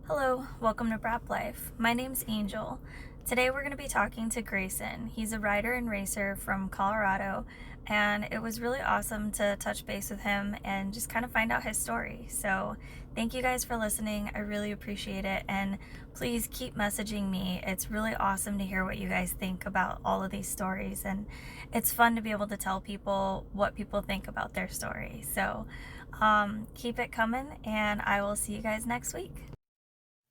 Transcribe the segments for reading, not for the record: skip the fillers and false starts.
Hello, welcome to Brap Life. My name's Angel. Today we're going to be talking to Grayson. He's a rider and racer from Colorado, and it was really awesome to touch base with him and just kind of find out his story. So, thank you guys for listening. I really appreciate it, and please keep messaging me. It's really awesome to hear what you guys think about all of these stories, and it's fun to be able to tell people what people think about their story. So, keep it coming, and I will see you guys next week.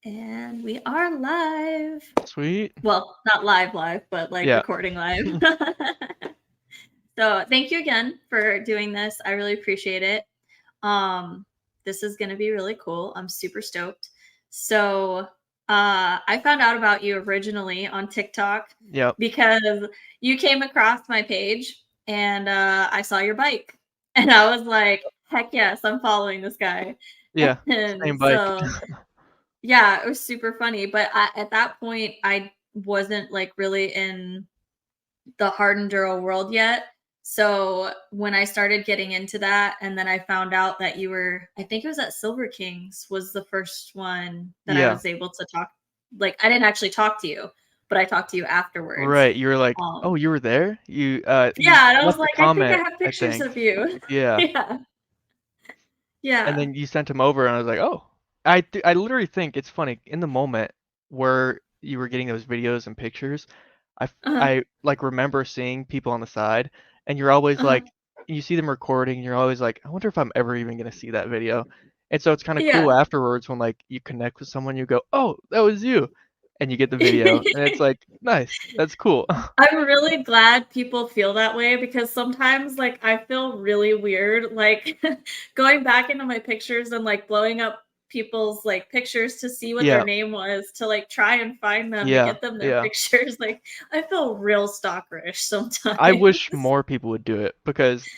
And we are live. Sweet. Well, not live, but like Yeah. recording live. So thank you again for doing this. I really appreciate it. This is going to be really cool. I'm super stoked. So I found out about you originally on TikTok Yep. because you came across my page and I saw your bike. And I was like, heck yes, I'm following this guy. Yeah. And Same bike. so yeah, it was super funny, but at that point, I wasn't, like, really in the hard enduro world yet. So, when I started getting into that, and then I found out that you were I think it was at Silver Kings was the first one that I Yeah. was able to talk like, I didn't actually talk to you, but I talked to you afterwards. Right. You were like, Um "Oh, you were there? You Yeah, and I was left a like, "I think I comment, have I pictures think." of you." Yeah. Yeah. And Yeah. then you sent him over and I was like, "Oh." I literally think it's funny in the moment where you were getting those videos and pictures, Uh-huh. I like remember seeing people on the side and you're always Uh-huh. like you see them recording and you're always like, "I wonder if I'm ever even going to see that video." And so it's kind of cool Yeah. afterwards when like you connect with someone you go, "Oh, that was you." And you get the video and it's like, "Nice. That's cool." I'm really glad people feel that way because sometimes, like, I feel really weird, like, going back into my pictures and, like, blowing up people's, like, pictures to see what their Yeah. name was, to, like, try and find them to Yeah. get them their Yeah. pictures, like, I feel real stalkerish I wish sometimes. more people would do it because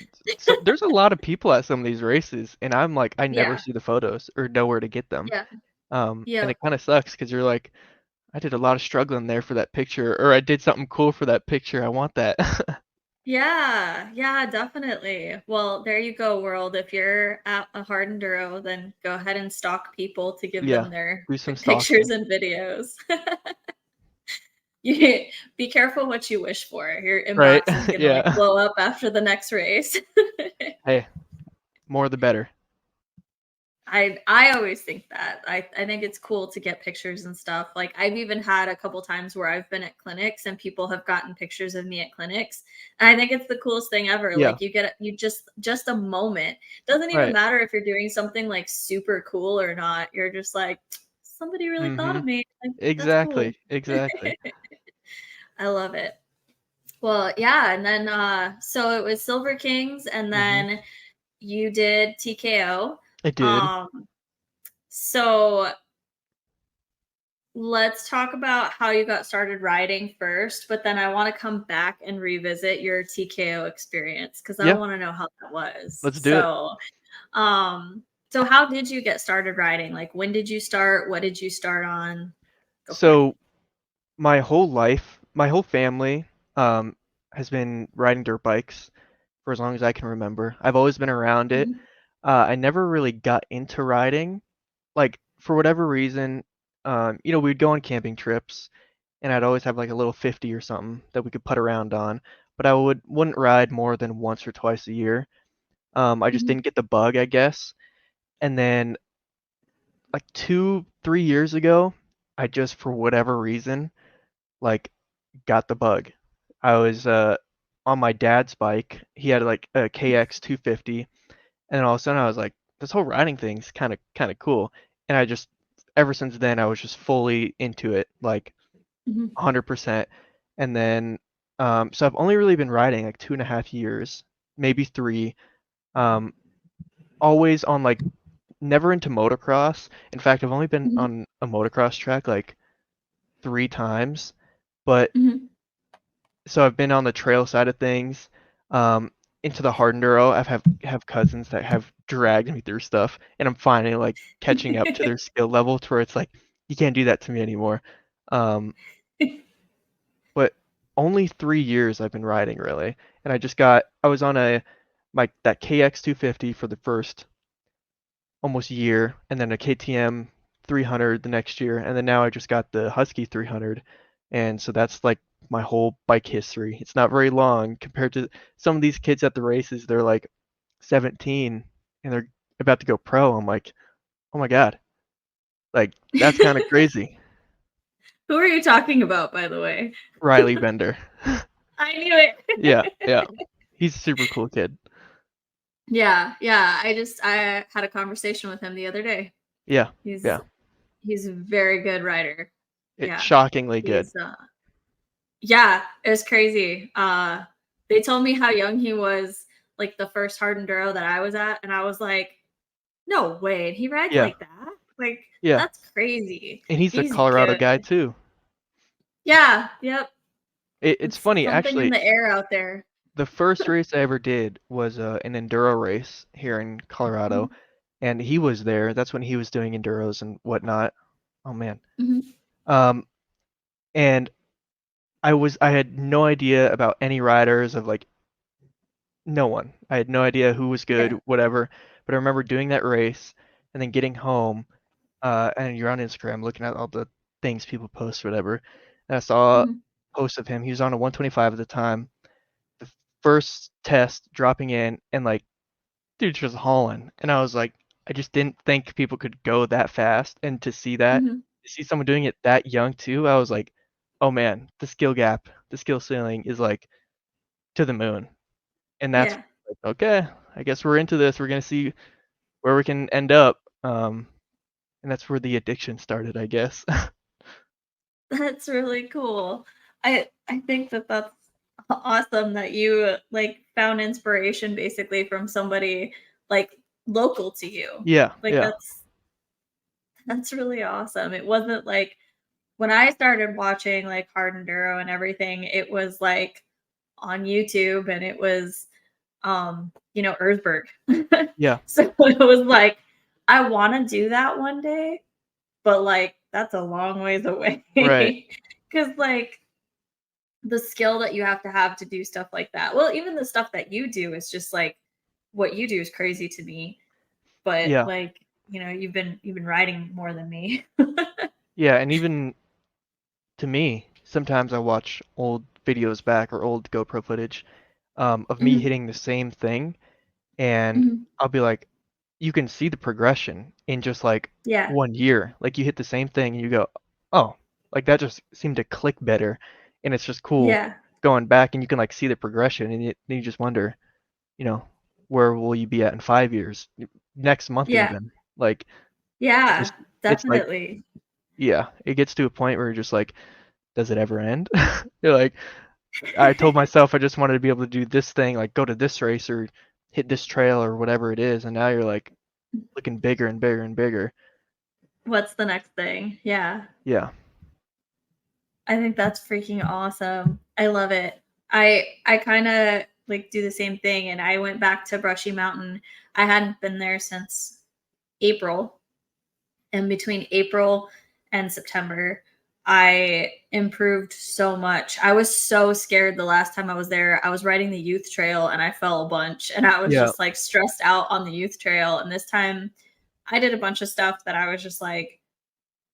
there's a lot of people at some of these races, and I'm like, I never Yeah, see the photos or know where to get them. yeah, And yep. it kind of sucks because you're like, I did a lot of struggling there for that picture, or I did something cool for that picture. I want that. Yeah, yeah, definitely. Well, there you go, world. If you're at a hard enduro, then go ahead and stalk people to give Yeah, them their do some pictures stalking. and videos. You be careful what you wish for. Your Right? inbox is gonna, like, Yeah. blow up after the next race. Hey, more the better. I always think that. I think it's cool to get pictures and stuff. Like, I've even had a couple times where I've been at clinics and people have gotten pictures of me at clinics, and I think it's the coolest thing ever. Yeah. Like, you just a moment. Doesn't even Right. matter if you're doing something, like, super cool or not. You're just like, "Somebody really thought Mm-hmm. of me." Like, that's cool. Exactly. Exactly. I love it. Well, yeah, and then so it was Silver Kings, and Mm-hmm. then you did TKO. I did. Um, so let's talk about how you got started riding first, but then I want to come back and revisit your TKO experience because I Yeah. want to know how that was. Let's do it. Um, so how did you get started riding? Like, when did you start? What did you start on? Go for it. So my whole life, my whole family, um, has been riding dirt bikes for as long as I can remember. I've always been around it. Mhm, I never really got into riding. Like for whatever reason, we'd go on camping trips, and I'd always have like a little 50 or something that we could put around on. But I wouldn't ride more than once or twice a year. I just mhm, didn't get the bug, I guess. And then like 3 years ago, I just for whatever reason like got the bug. I was on my dad's bike. He had like a KX 250, and then all of a sudden I was like, this whole riding thing's kind of cool. And I just ever since then I was just fully into it, like mhm, 100%. And then so I've only really been riding like 2.5 years, maybe three. Um, always on like never into motocross. In fact, I've only been mhm, on a motocross track like 3 times. But mhm. so I've been on the trail side of things, into the hard enduro. Have cousins that have dragged me through stuff, and I'm finally like catching up to their skill level to where it's like you can't do that to me anymore. Um, but only 3 years I've been riding really, and I was on that KX 250 for the first almost year, and then a KTM 300 the next year, and then now I just got the Husky 300, and so that's like my whole bike history. It's not very long compared to some of these kids at the races. They're like 17 and they're about to go pro. I'm like, oh my God, like that's kind of crazy. Who are you talking about, by the way? Riley Bender. I knew it. Yeah, yeah. He's a super cool kid. Yeah, yeah. I had a conversation with him the other day. Yeah, He's yeah. he's a very good writer. It's Yeah. shockingly good. He's yeah, it was crazy. They told me how young he was, like the first hard enduro that I was at, and I was like, no way. He rides Yeah, like that? Like, yeah. that's crazy. And he's a He's Colorado good. guy too. Yeah, yep. It's It's funny, something in actually. the air out there. The first race I ever did was an enduro race here in Mhm, Colorado, and he was there. That's when he was doing enduros and whatnot. Oh man. mhm, Um, and I had no idea about any riders of like no one. I had no idea who was good, yeah. whatever. But I remember doing that race and then getting home, and you're on Instagram looking at all the things people post, whatever. And I saw a Mhm, post of him. He was on a 125 at the time. The first test dropping in, and like dude's just hauling. And I was like, I just didn't think people could go that fast. And mhm. to see someone doing it that young too, I was like, oh man, the skill gap, the skill ceiling is like to the moon. And that's Yeah. like, okay, I guess we're into this. We're gonna see where we can end up. And that's where the addiction started, I guess. That's really cool. I think that that's awesome that you like found inspiration basically from somebody like local to you. Yeah, Like yeah, that's really awesome. It wasn't like when I started watching like hard enduro and everything, it was like on YouTube and it was Erzberg. yeah, So it was like I want to do that one day, but like that's a long ways away. right. Cuz like the skill that you have to do stuff like that. Well, even the stuff that you do is just like what you do is crazy to me, but Yeah, like, you've been riding more than me. yeah. And even to me, sometimes I watch old videos back or old GoPro footage of me Mhm, hitting the same thing, and mhm. I'll be like, you can see the progression in just like Yeah. 1 year. Like you hit the same thing and you go, oh, like that just seemed to click better. And it's just cool Yeah. going back and you can like see the progression and then you just wonder, you know, where will you be at in 5 years, next month Yeah. even? Like it Yeah, just, it's like, definitely. yeah, it gets to a point where you're just like, does it ever end? You're like, I told myself I just wanted to be able to do this thing, like go to this race or hit this trail or whatever it is, and now you're like looking bigger and bigger and bigger. What's the next thing? Yeah. Yeah. I think that's freaking awesome. I love it. I kind of like do the same thing and I went back to Brushy Mountain. I hadn't been there since April. And between April and September, I improved so much. I was so scared the last time I was there. I was riding the youth trail and I fell a bunch and I was Yeah. just like stressed out on the youth trail. And this time I did a bunch of stuff that I was just like,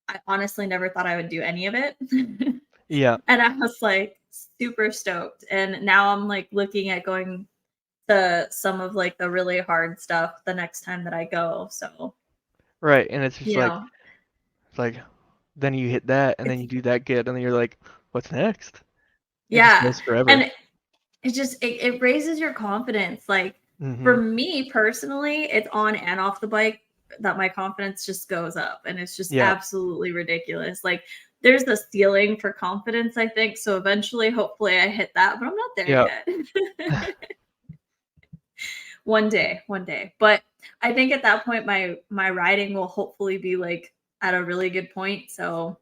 I honestly never thought I would do any of it. Yeah. And I was like super stoked. And now I'm like looking at going to some of like the really hard stuff the next time that I go. So, Right. And it's just you know, like then you hit that and then it's you do that good and then you're like, what's next? It just yeah. goes forever. And it raises your confidence. Like for Mhm. me personally, it's on and off the bike that my confidence just goes up and it's just Yeah. absolutely ridiculous. Like there's the ceiling for confidence, I think. So eventually, hopefully I hit that, but I'm not there Yeah. yet. One day. But I think at that point my riding will hopefully be like at a really good point. So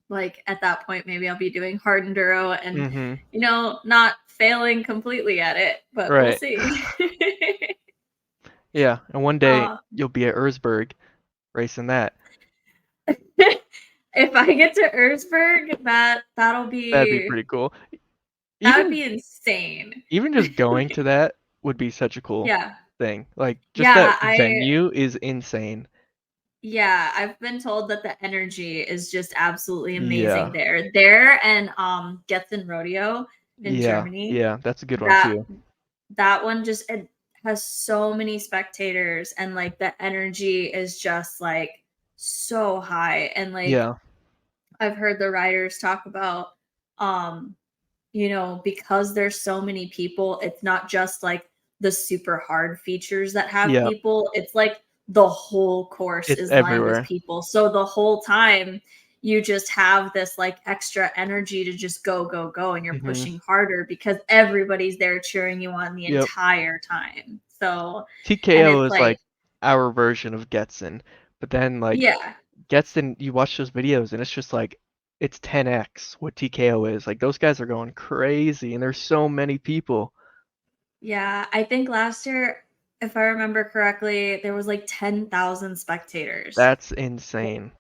like at that point maybe I'll be doing hard enduro and Mhm. not failing completely at it, but we'll Right. see. Yeah. And one day uh, you'll be at Erzberg racing that. if I get to Erzberg, That'd be pretty cool. that would Even be insane. even just going to that would be such a cool Yeah. thing. Like just that Yeah, I venue is insane. Yeah, I've been told that the energy is just absolutely amazing Yeah. there. There and Getzen Rodeo in Yeah. Germany. Yeah. That's a good one That too. that one just it has so many spectators and like the energy is just like so high and like Yeah. I've heard the writers talk about um because there's so many people, it's not just like the super hard features that have Yeah. people. It's like the whole course It's is lined with everywhere. people. So the whole time you just have this like extra energy to just go, go, go, and you're Mhm. pushing harder because everybody's there cheering you on the Yep. entire time. So, and TKO it's is like, like our version of Getson, but then like yeah, Getson, you watch those videos and it's just like it's 10x what TKO is. Like those guys are going crazy and there's so many people. yeah. I think last year, if I remember correctly, there was like 10,000 spectators. That's insane.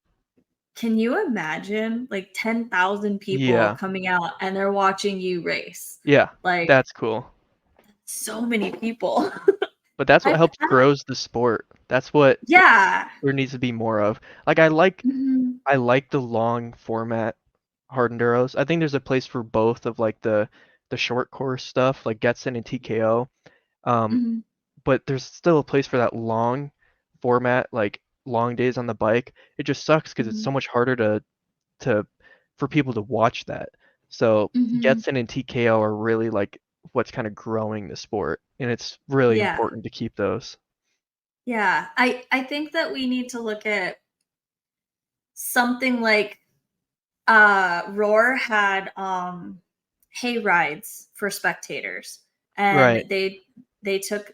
Can you imagine like 10,000 people Yeah. coming out and they're watching you race? Yeah. Like That's cool. so many people. But that's what helps I don't grows the sport. That's what yeah. there needs to be more of. Like I like Mhm, I like the long format hard enduros. I think there's a place for both of like the short course stuff like Getson and TKO. Um, mhm, but there's still a place for that long format, like long days on the bike. It just sucks because it's mhm, so much harder to for people to watch that. So mhm. Getson and TKO are really like what's kind of growing the sport, and it's really Yeah. important to keep those. Yeah. I think that we need to look at something like Roar had hay rides for spectators and Right. they took,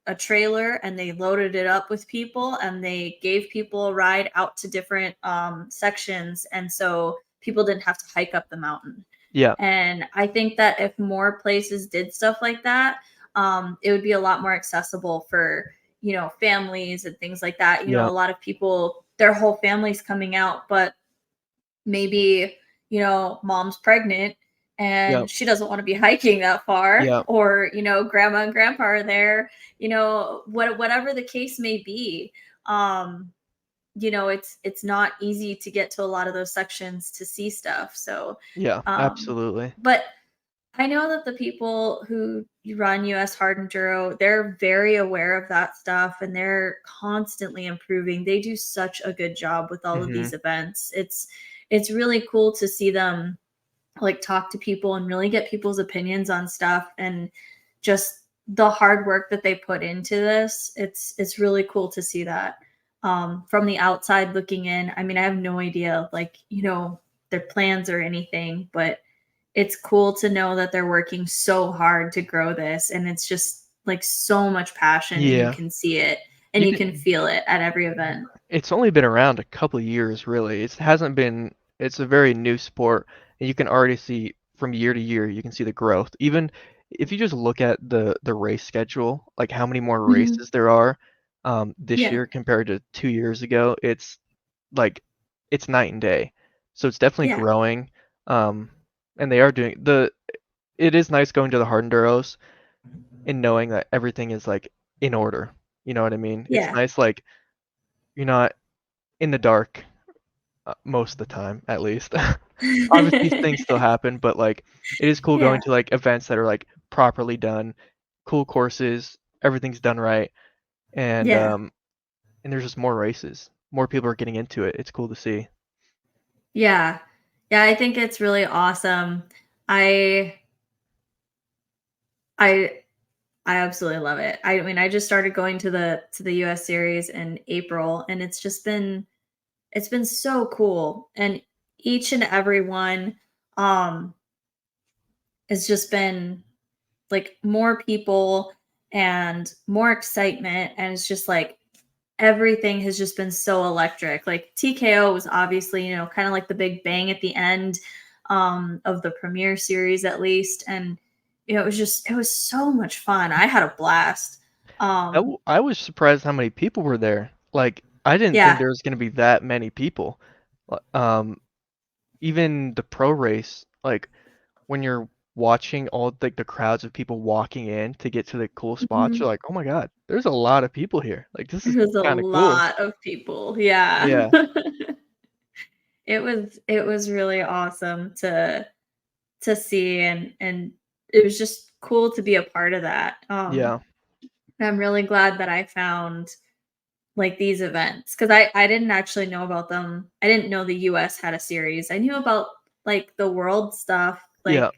a trailer and they loaded it up with people and they gave people a ride out to different sections and so people didn't have to hike up the mountain. Yeah. And I think that if more places did stuff like that, it would be a lot more accessible for, families and things like that. A Yeah. lot of people, their whole family's coming out, but maybe, mom's pregnant Yeah. and she doesn't want to be hiking that far, Yeah. or, grandma and grandpa are there, whatever the case may be. Um, it's not easy to get to a lot of those sections to see stuff. So, Yeah. um, Absolutely. but I know that the people who run US Hard Enduro, they're very aware of that stuff and they're constantly improving. They do such a good job with all of Mhm. these events. It's really cool to see them like talk to people and really get people's opinions on stuff and just the hard work that they put into this. It's really cool to see that. From the outside looking in. I mean, I have no idea like, their plans or anything, but it's cool to know that they're working so hard to grow this and it's just like so much passion and you Yeah. can see it and You you can can feel it at every event. It's only been around a couple of years, really. It hasn't been, it's a very new sport, and you can already see from year to year, you can see the growth. Even if you just look at the race schedule, like how many more Mhm. races there are this Yeah. year compared to 2 years ago, it's like it's night and day. So it's definitely Yeah. growing. Um, and they are doing it is nice going to the hard enduros and knowing that everything is like in order. You know what I mean? It's Yeah. nice like you're not in the dark most of the time, at least. Obviously, things still happen, but like it is cool Yeah. going to like events that are like properly done, cool courses, everything's done right, and Yeah. um, and there's just more races. More people are getting into it. It's cool to see. Yeah. Yeah, I think it's really awesome. I I I absolutely love it. I mean, I just started going to the US series in April and it's been so cool and each and every one um has just been like more people and more excitement and it's just like everything has just been so electric. Like TKO was obviously, kind of like the big bang at the end of the premiere series at least and it was so much fun. I had a blast. Um I was surprised how many people were there. Like I didn't think yeah. there was gonna be that many people. Even the pro race, like when you're watching all like the crowds of people walking in to get to the cool spots, Mhm. you're like, oh my God, there's a lot of people here. Like this is It was a kind of cool. lot of people. Yeah. Yeah, It was really awesome to see, and it was just cool to be a part of that. yeah, I'm really glad that I found like these events because I didn't actually know about them. I didn't know the US had a series. I knew about like the world stuff yeah, like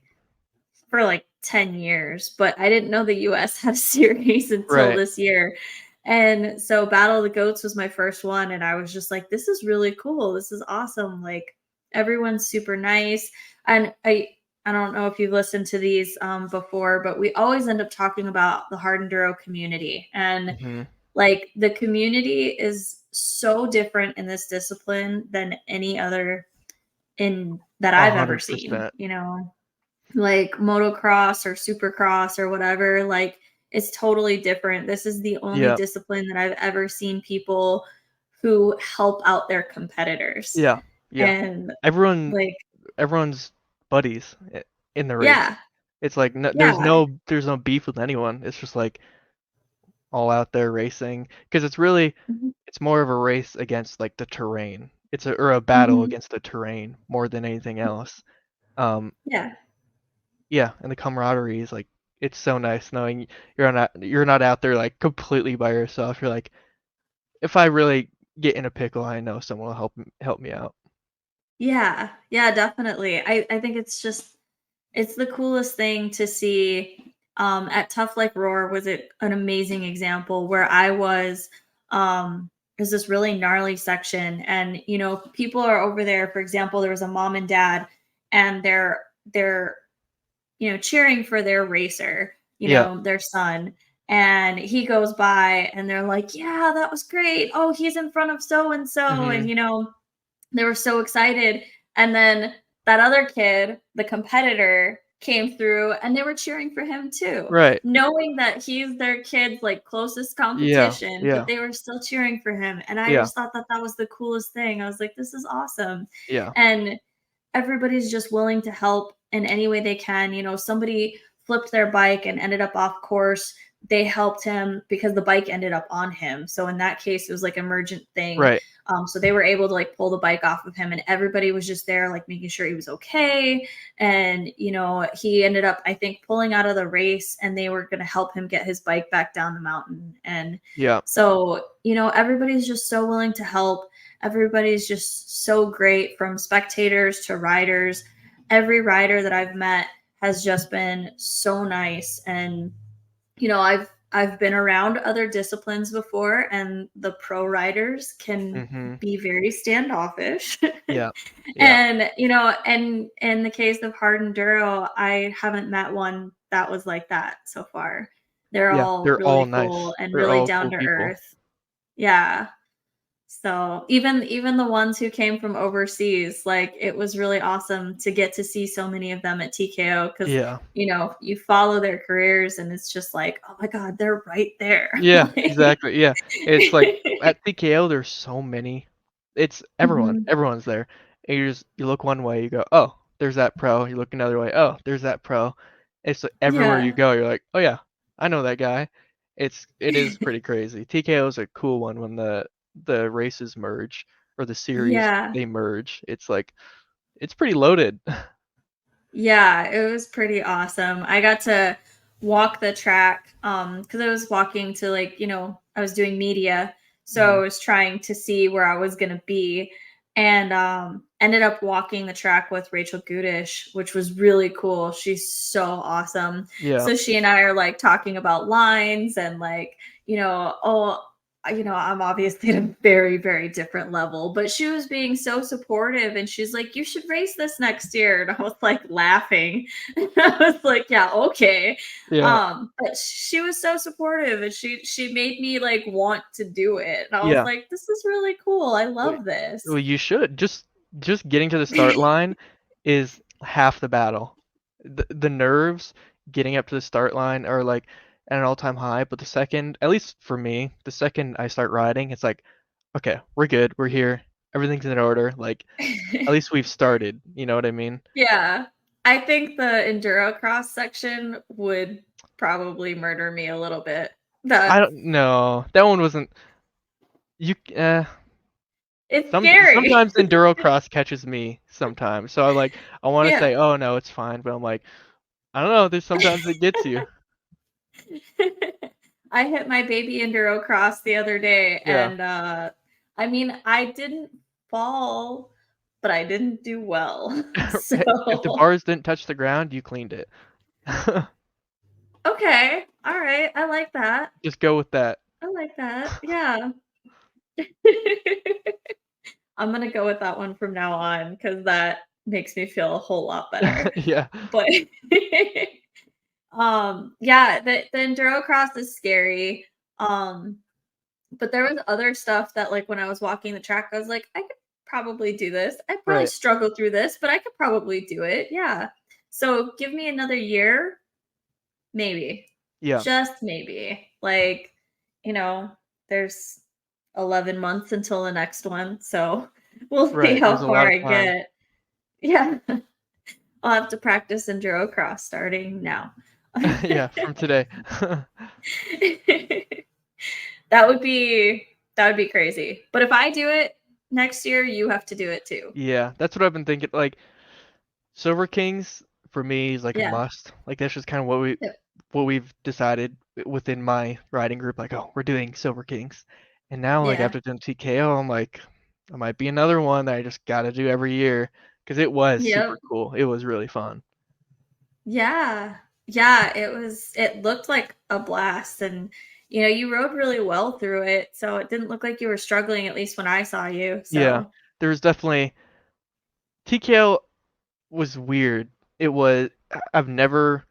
for like 10 years, but I didn't know the US had a series until right. this year. And so Battle of the Goats was my first one, and I was just like, this is really cool. This is awesome. Like everyone's super nice. And I don't know if you've listened to these before, but we always end up talking about the hard enduro community. And Hmm. like the community is so different in this discipline than any other in that A I've ever hundred seen, percent. like motocross or supercross or whatever, like it's totally different. This is the only Yeah, discipline that I've ever seen people who help out their competitors. yeah, yeah. And Everyone, like, everyone's buddies in the race. yeah, It's like no, yeah, there's no beef with anyone. It's just like all out there racing because it's really mhm, it's more of a race against like the terrain. It's a or a battle mhm, against the terrain more than anything else. Um, yeah, yeah, and the camaraderie is like it's so nice knowing you're not out there like completely by yourself. You're like if I really get in a pickle, I know someone will help me out. yeah, yeah, definitely. I think it's just it's the coolest thing to see. At Tough Like Roar was it an amazing example where I was there's this really gnarly section, and people are over there. For example, there was a mom and dad, and they're cheering for their racer, Yeah. their son. And he goes by and they're like, yeah, that was great. Oh, he's in front of so and so. Mhm. And they were so excited. And then that other kid, the competitor, came through and they were cheering for him too, Right. knowing that he's their kid's like closest Yeah. competition, but Yeah. they were still cheering for him. And I Yeah. just thought that that was the coolest thing. I was like, this is awesome. Yeah. And everybody's just willing to help in any way they can. Somebody flipped their bike and ended up off course. They helped him because the bike ended up on him. So in that case, it was like emergent thing. Right. So they were able to like pull the bike off of him, and everybody was just there, like making sure he was okay. And he ended up, I think, pulling out of the race, and they were going to help him get his bike back down the mountain. And Yeah. so everybody's just so willing to help. Everybody's just so great, from spectators to riders. Every rider that I've met has just been so nice. And I've been around other disciplines before, and the pro riders can Mhm. be very standoffish. Yeah. Yeah. And and in the case of hard enduro, I haven't met one that was like that so far. They're Yeah. all They're all really nice. cool and They're really all down cool to people. earth. Yeah. So even the ones who came from overseas, like it was really awesome to get to see so many of them at TKO, because Yeah. you follow their careers and it's just like, oh my god, they're right there. Yeah, Like, exactly. Yeah. It's like at TKO there's so many. It's everyone. Mhm. Everyone's there. And you look one way, you go, "Oh, there's that pro." You look another way, "Oh, there's that pro." It's like, everywhere you Yeah, go, you're like, "Oh yeah, I know that guy." It is pretty crazy. TKO is a cool one when the races merge or the series yeah. they merge. It's like it's pretty loaded. Yeah, it was pretty awesome. I got to walk the track because I was walking to, like, I was doing media, so I Mhm. was trying to see where I was going to be, and ended up walking the track with Rachel Gudish, which was really cool. She's so awesome. Yeah. So she and I are like talking about lines, and like, oh, I'm obviously at a very, very different level, but she was being so supportive, and she's like, you should race this next year. And I was like laughing. And I was like, yeah, okay. Yeah. But she was so supportive, and she made me like want to do it. And I was Yeah. like, this is really cool. I Well, love this. well, you should. Just getting to the start line is half the battle. The nerves getting up to the start line are like at an all-time high, but the second, at least for me, the second I start riding, it's like, okay, we're good. We're here. Everything's in order. Like at least we've started. You know what I mean? Yeah. I think the enduro cross section would probably murder me a little bit. I That's don't know. That one wasn't. You it's scary. sometimes enduro cross catches me sometimes. So I want to Yeah. say, oh no, it's fine, but I'm like, I don't know. There's sometimes it gets you. I hit my baby enduro cross the other day, Yeah. and I mean, I didn't fall, but I didn't do well. If the So bars didn't touch the ground, you cleaned it. okay, all right, I like that. Just go with that. I like that. Yeah. I'm gonna go with that one from now on because that makes me feel a whole lot better. Yeah. But yeah, the enduro cross is scary. Um, but there was other stuff that like when I was walking the track, I was like, I could probably do this. I probably Right. struggle through this, but I could probably do it. Yeah. So give me another year, maybe. Yeah. Just maybe. Like, you know, there's 11 months until the next one. So we'll see Right. how There's a lot far of I time. get. Yeah. I'll have to practice enduro cross starting now. Yeah, from today. That would be crazy. But if I do it next year, you have to do it too. Yeah, that's what I've been thinking. Like Silver Kings for me is like a Yeah. must. Like that's just kind of Yep. what we've decided within my riding group. Like, oh, we're doing Silver Kings, and now like Yeah. after doing TKO, I'm like, it might be another one that I just got to do every year because it was super Yep. cool. It was really fun. Yeah. Yeah, it looked like a blast and you rode really well through it, so it didn't look like you were struggling at least when I saw you. Yeah, So, there was definitely TKO was weird. It was I've never.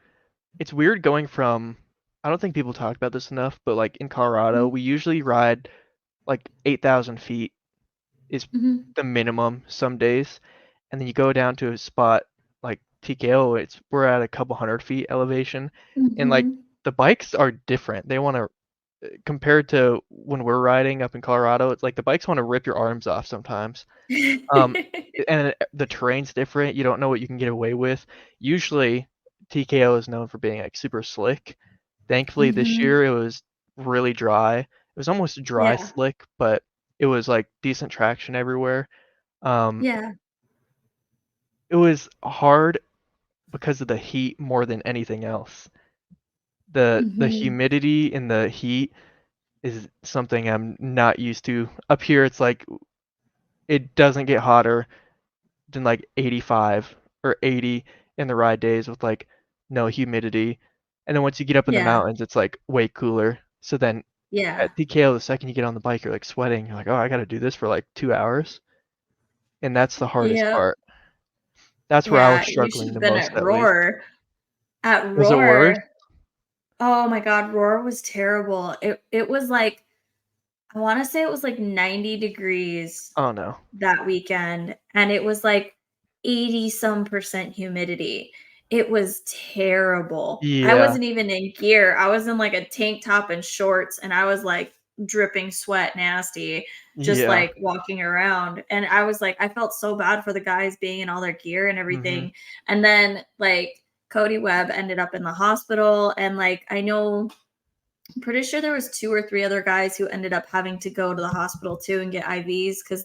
It's weird going from. I don't think people talk about this enough, but like in Colorado, mhm, we usually ride like 8,000 feet is mhm, the minimum some days, and then you go down to a spot like TKO, we're at a couple hundred feet elevation, and like mhm. the bikes are different. They want to compared to when we're riding up in Colorado, it's like the bikes want to rip your arms off sometimes. Um, and the terrain's different. You don't know what you can get away with. Usually, TKO is known for being like super slick. Thankfully, this Mhm. year it was really dry. It was almost dry Yeah. slick, but it was like decent traction everywhere. Um, Yeah. it was hard because of the heat more than anything else. The Mhm. humidity and the heat is something I'm not used to. Up here, it's like it doesn't get hotter than like 85 or 80 in the ride days with like no humidity. And then once you get up in the Yeah. mountains, it's like way cooler. So then Yeah. at TKO, the second you get on the bike, you're like sweating. You're like, oh, I got to do this for like 2 hours. And that's the hardest Yep. part. That's where I was Yeah, you should struggling have the been most, at at least. Roar. At Was it worse? Roar. Oh my god, Roar was terrible. It was like I wanna say it was like 90 degrees Oh no. that weekend, and it was like 80 some percent humidity. It was terrible. I Yeah. wasn't even in gear. I was in like a tank top and shorts, and I was like dripping sweat nasty, just Yeah. like walking around. And I was like, I felt so bad for the guys being in all their gear and hmm everything. And then like Cody Webb ended up in the hospital, and like I know I'm pretty sure there was 2 or 3 other guys who ended up having to go to the hospital too and get IVs because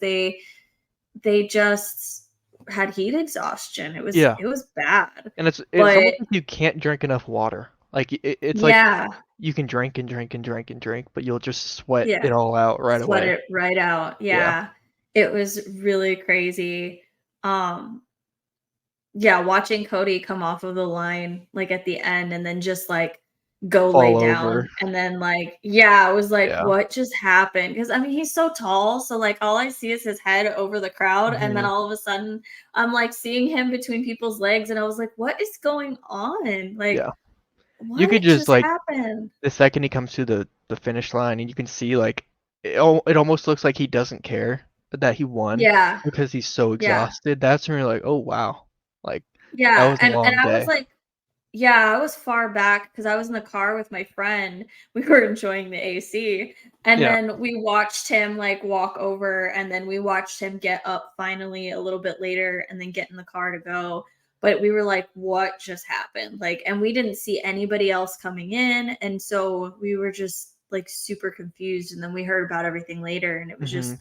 they just had heat exhaustion. It was Yeah. it was bad. And it's But almost like you can't drink enough water. Like it's like yeah, you can drink and drink and drink and drink, but you'll just sweat yeah, it all out right sweat away. it right out. Yeah. Yeah. It was really crazy. Um, yeah, watching Cody come off of the line, like, at the end and then just, like, go lay Fall over. down, and then, like yeah, I was like, Yeah. "What just happened?" Because I mean, he's so tall, so, like, all I see is his head over the crowd, and then hmm all of a sudden, I'm, like, seeing him between people's legs, and I was like, "What is going on? Like, Yeah. You could what just just like happened?" the second he comes to the finish line and you can see like it almost looks like he doesn't care that he won Yeah, because he's so yeah, exhausted. That's when you're like, "Oh wow." Like that yeah, was a and long I was day. like yeah, I was far back because I was in the car with my friend. We were enjoying the AC, and Yeah. then we watched him, like, walk over, and then we watched him get up finally a little bit later and then get in the car to go. but we were like, what just happened? Like, and we didn't see anybody else coming in. And so we were just like super confused. And then we heard about everything later. And it was Mm-hmm. just,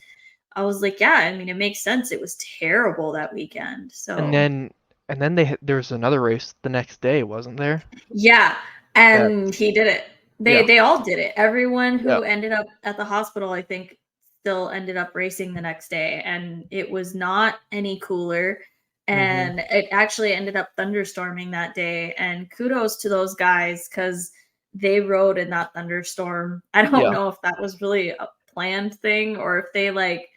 I was like, yeah, I mean, it makes sense. It was terrible that weekend. And So, then there was another race the next day, wasn't there? yeah. That And he did it. yeah, They all did it. Everyone yeah. who ended up at the hospital, I think, still ended up racing the next day. And it was not any cooler. Mm-hmm. And it actually ended up thunderstorming that day. And kudos to those guys because they rode in that thunderstorm. I don't Yeah. know if that was really a planned thing or if they like,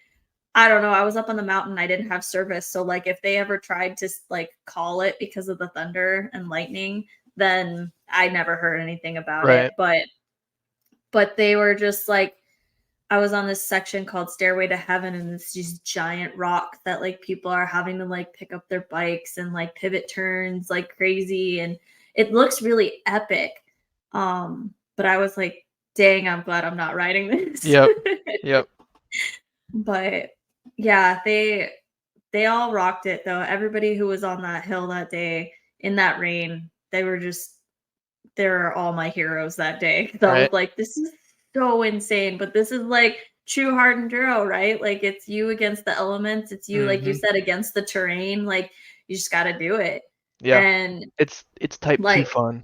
I don't know. I was up on the mountain. I didn't have service. So like if they ever tried to like call it because of the thunder and lightning, then I never heard anything about it. Right. But they were just like, I was on this section called Stairway to Heaven, and it's these giant rocks that like people are having to like pick up their bikes and like pivot turns like crazy, and it looks really epic. But I was like, dang, I'm glad I'm not riding this. Yep. Yep. But yeah, they all rocked it though. Everybody who was on that hill that day in that rain, they're all my heroes that day. 'Cause I was Right. like, this is so insane, but this is like true hard enduro, right? Like it's you against the elements. It's you, like you Mm-hmm. said, against the terrain. Like you just got to do it. Yeah. And It's type 2 like, fun.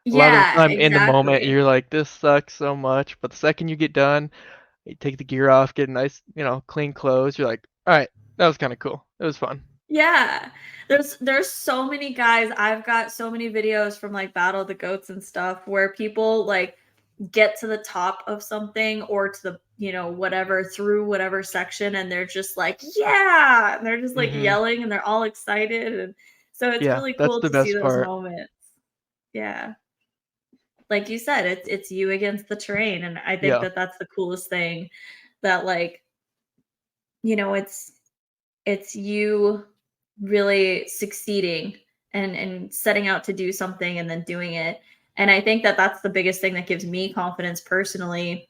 A lot of the yeah, time in the moment exactly. you're like, this sucks so much, but the second you get done, you take the gear off, get a nice, clean clothes, you're like, all right, that was kind of cool. It was fun. Yeah. There's so many guys. I've got so many videos from like Battle of the Goats and stuff where people like get to the top of something or to the, whatever through whatever section and they're just like, yeah, and they're just like Mm-hmm. yelling and they're all excited and so it's Yeah, really that's cool the to see best those part. moments. Yeah. Like you said, it's you against the terrain and I think Yeah. that that's the coolest thing that like, you know, it's you really succeeding and setting out to do something and then doing it. And I think that that's the biggest thing that gives me confidence personally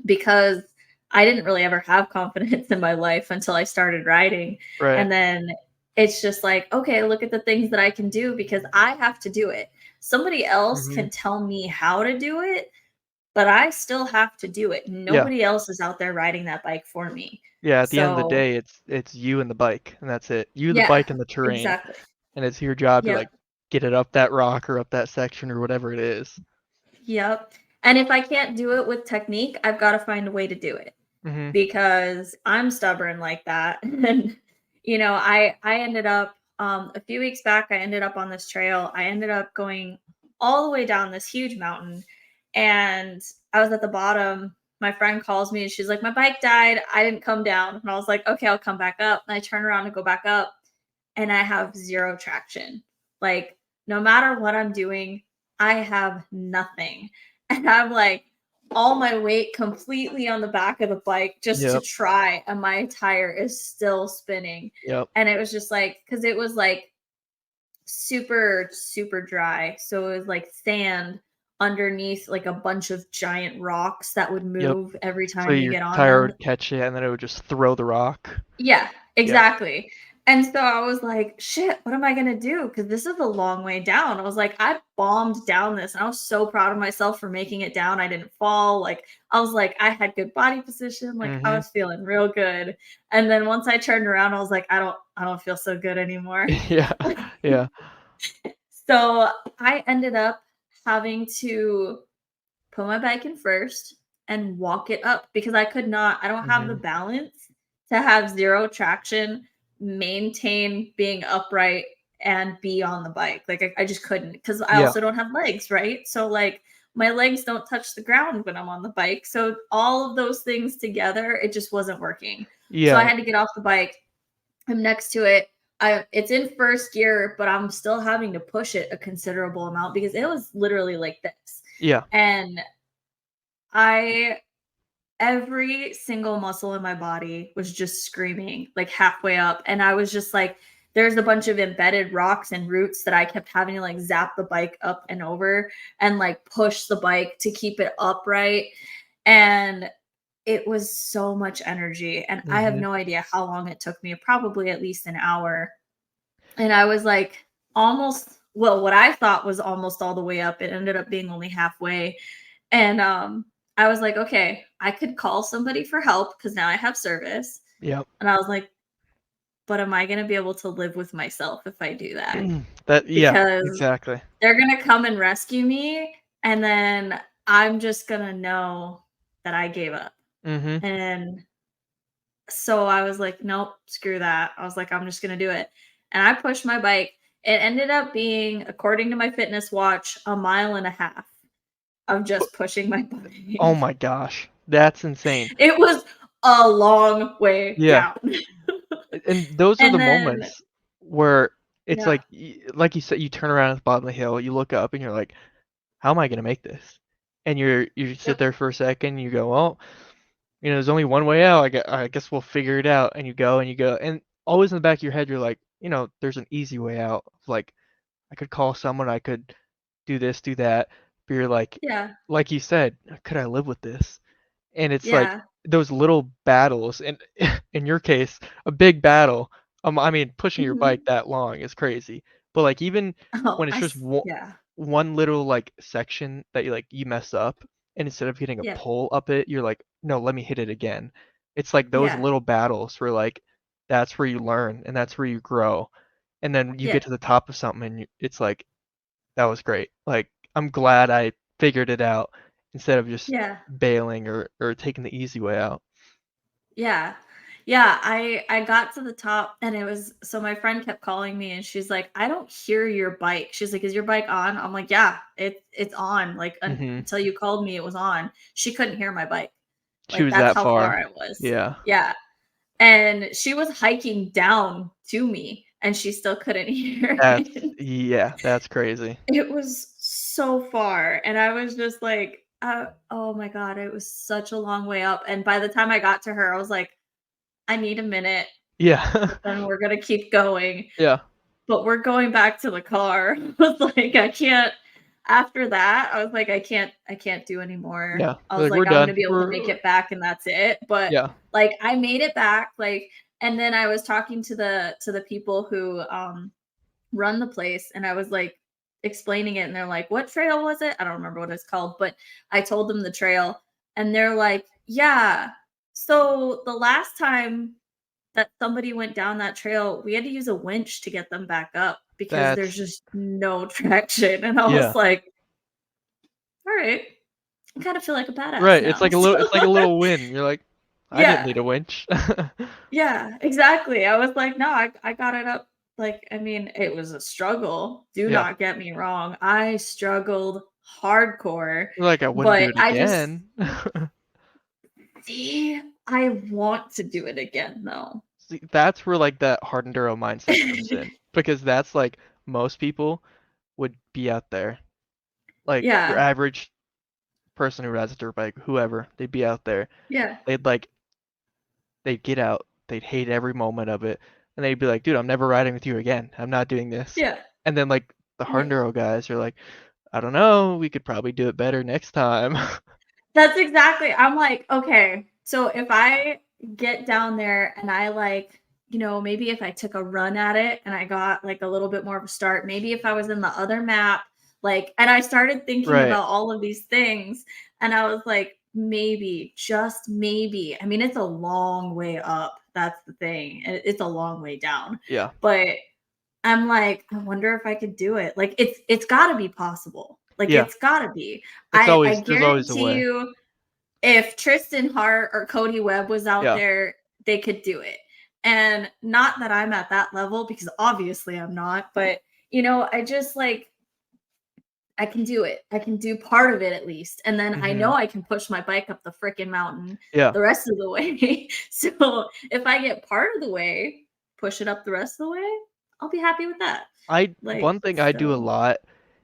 because I didn't really ever have confidence in my life until I started writing. Right. And then it's just like, okay, look at the things that I can do because I have to do it. Somebody else Mm-hmm. can tell me how to do it, but I still have to do it. Yeah. Nobody else is out there riding that bike for me. Yeah, at the end of the So, day, it's you and the bike, and that's it. You, the yeah, bike, and the terrain, exactly. and it's your job to Yep. like get it up that rock or up that section or whatever it is. Yep. And if I can't do it with technique, I've got to find a way to do it Mm-hmm. because I'm stubborn like that. And I ended up a few weeks back I ended up on this trail. I ended up going all the way down this huge mountain and I was at the bottom. My friend calls me and she's like, "My bike died. I didn't come down." And I was like, "Okay, I'll come back up." And I turn around and go back up and I have zero traction. Like, no matter what I'm doing, I have nothing. And I'm like, all my weight completely on the back of the bike just to Yep. try, and my tire is still spinning. Yep. And it was just like, because it was like super, super dry. So it was like sand underneath like a bunch of giant rocks that would Yep. move every So time you your get on tire them. would catch it, and then it would just throw the rock. Yeah, Yep. exactly. And so I was like, shit, what am I gonna do? Because this is a long way down. I was like, I bombed down this, and I was so proud of myself for making it down. I didn't fall. Like, I was like, I had good body position. Like, I Mm-hmm. was feeling real good. And then once I turned around, I was like, I don't feel so good anymore. Yeah. Yeah. So I ended up having to put my bike in first and walk it up because I don't have the Mm-hmm. balance to have zero traction, maintain being upright and be on the bike. Like I just couldn't because I Yeah. also don't have legs, right? So like my legs don't touch the ground when I'm on the bike. So all of those things together, it just wasn't working. So I Yeah. had to get off the bike. I'm next to it. It's in first gear, but I'm still having to push it a considerable amount because it was literally like this. Yeah. And I every single muscle in my body was just screaming like halfway up and I was just like there's a bunch of embedded rocks and roots that I kept having to like zap the bike up and over and like push the bike to keep it upright and it was so much energy and I have Mm-hmm. no idea how long it took me, probably at least an hour. And I was like almost, well, what I thought was almost all the way up. It ended up being only halfway. And I was like, okay, I could call somebody for help because now I have service. Yep. And I was like, but am I going to be able to live with myself if I do that? Yeah, Because exactly. they're going to come and rescue me. And then I'm just going to know that I gave up. Mhm. And so I was like, nope, screw that. I was like, I'm just going to do it. And I pushed my bike. It ended up being, according to my fitness watch, 1.5 miles of just pushing my Oh bike. my gosh. That's insane. It was a long way Yeah. down. And those are the And then, moments where it's yeah, like you said, you turn around at the bottom of the hill, you look up and you're like, how am I gonna make this? And you sit yep, there for a second, you go, well, there's only one way out. I guess we'll figure it out. And you go, and always in the back of your head, you're like, there's an easy way out. Like I could call someone, I could do this, do that. But you're yeah, like you said, could I live with this? And it's like yeah. those little battles, and in your case, a big battle. I mean, pushing your bike Mhm. that long is crazy. But like even Oh, when it's just yeah, one little like section that you mess up, and instead of getting a yeah, pull up it, you're like, no, let me hit it again. It's like those yeah, little battles where that's where you learn and that's where you grow. And then you yeah, get to the top of something and it's like that was great. Like I'm glad I figured it out instead of just yeah. bailing or taking the easy way out. Yeah. Yeah, I got to the top and it was, so my friend kept calling me and she's like, "I don't hear your bike." She's like, "Is your bike on?" I'm like, "Yeah, it's on. Like Mhm. until you called me, it was on." She couldn't hear my bike. She Like was that's that how far far. I was. Yeah. Yeah. And she was hiking down to me and she still couldn't hear it. That's crazy. It was so far, and I was just like, oh my god, it was such a long way up, and by the time I got to her, I was like, "I need a minute, Yeah. but then we're gonna keep going." Yeah. But we're going back to the car. I was like, "I can't." After that, I was like, I can't do anymore." Yeah. I was Like we're like, "I'm gonna done. be able to make it back and that's it." But, Yeah. like, I made it back, like, and then I was talking to the people who, run the place, and I was like explaining it and they're like, "What trail was it?" I don't remember what it's called, but I told them the trail and they're like, "Yeah. So the last time that somebody went down that trail, we had to use a winch to get them back up because there's That's just no traction." And I was yeah. like, "All right. I kind of feel like a badass Right. now." It's like a little win. You're like, I didn't Yeah. need a winch. Yeah, exactly. I was like, "No, I got it up." Like, I mean, it was a struggle. Do Yeah. not get me wrong. I struggled hardcore, You're like I wouldn't do but it I just again. see, I want to do it again though. See, that's where like that hard enduro mindset comes in because that's like most people would be out there. Like your Yeah, average person who rides a dirt bike, whoever, they'd be out there. yeah, They'd like they'd get out, they'd hate every moment of it, and they'd be like, dude, I'm never riding with you again. I'm not doing this. yeah, And then like the hard yeah. enduro guys are like, I don't know, we could probably do it better next time. That's exactly, I'm like, okay, so if I get down there and I like, maybe if I took a run at it and I got like a little bit more of a start, maybe if I was in the other map, like, and I started thinking Right. about all of these things and I was like, maybe, just maybe. I mean, it's a long way up. That's the thing. It's a long way down. Yeah. But I'm like, I wonder if I could do it. Like it's got to be possible. Like Yeah. it's got to be. It's I always there's always a guarantee way. you if Tristan Hart or Cody Webb was out Yeah. there, they could do it. And not that I'm at that level because obviously I'm not, but I just like I can do it. I can do part of it at least. And then I Mhm. know I can push my bike up the freaking mountain Yeah. the rest of the way. So if I get part of the way, push it up the rest of the way, I'll be happy with that. Like, One thing I do a so lot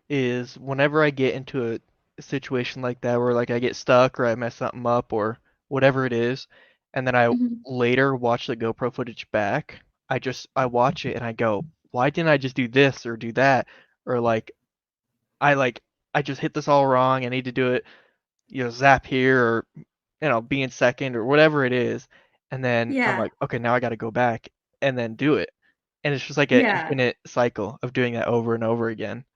is whenever I get into a situation like that where like I get stuck or I mess something up or whatever it is, and then I mhm. later watch the GoPro footage back, I watch it and I go, why didn't I just do this or do that? Or like I just hit this all wrong. I need to do it, zap here or be in second or whatever it is. And then I'm Yeah. like, okay, now I got to go back and then do it. and it's just like an Yeah. infinite cycle of doing that over and over again.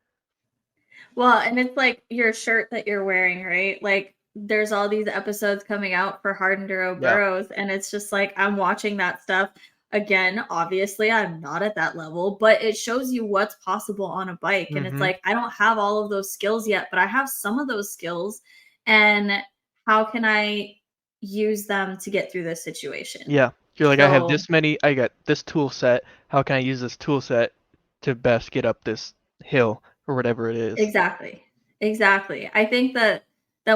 Well, and it's like your shirt that you're wearing, right? Like there's all these episodes coming out for Hard Enduro Yeah. Burros, and it's just like I'm watching that stuff again. Obviously, I'm not at that level, but it shows you what's possible on a bike. And it's Mhm. like I don't have all of those skills yet, but I have some of those skills. And how can I use them to get through this situation? Yeah. You're like, So I got this tool set. How can I use this tool set to best get up this hill or whatever it is? exactly. Exactly. I think that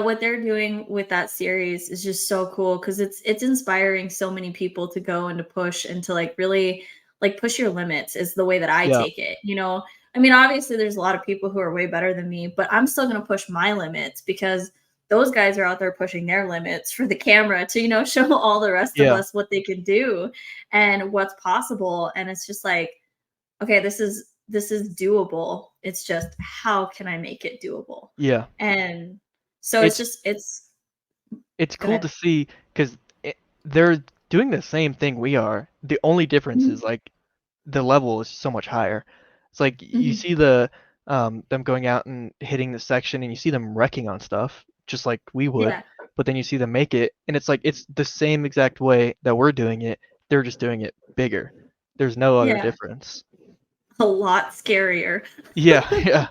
what they're doing with that series is just so cool because it's inspiring so many people to go and to push and to like really like push your limits is the way that I Yeah. take it. You know, I mean, obviously there's a lot of people who are way better than me, but I'm still going to push my limits because those guys are out there pushing their limits for the camera to, you know, show all the rest of Yeah. us what they can do and what's possible. And it's just like, okay, this is doable. It's just how can I make it doable? Yeah. And so it's It's just it's it's go cool ahead. to see because they're doing the same thing we are. The only difference Mhm, is like the level is so much higher. It's like you mhm. see the them going out and hitting the section and you see them wrecking on stuff just like we would, Yeah, but then you see them make it and it's like it's the same exact way that we're doing it. They're just doing it bigger. There's no other yeah, difference. a lot scarier. Yeah, yeah,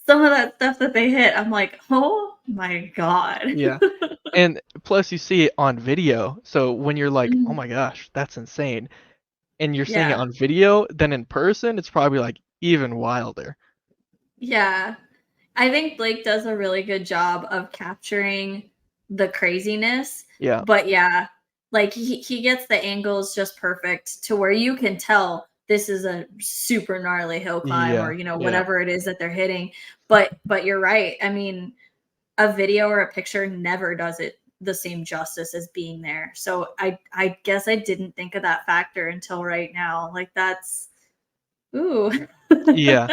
Some of that stuff that they hit, I'm like, oh my god. yeah. And plus you see it on video. So when you're like, "Oh Mhm. my gosh, that's insane." And you're seeing it Yeah, on video, then in person it's probably like even wilder. yeah. I think Blake does a really good job of capturing the craziness, Yeah. but yeah, like he gets the angles just perfect to where you can tell this is a super gnarly hill climb or Yeah. you know Yeah. whatever it is that they're hitting. But you're right. I mean, a video or a picture never does it the same justice as being there. So I guess I didn't think of that factor until right now. Like that's ooh. Yeah.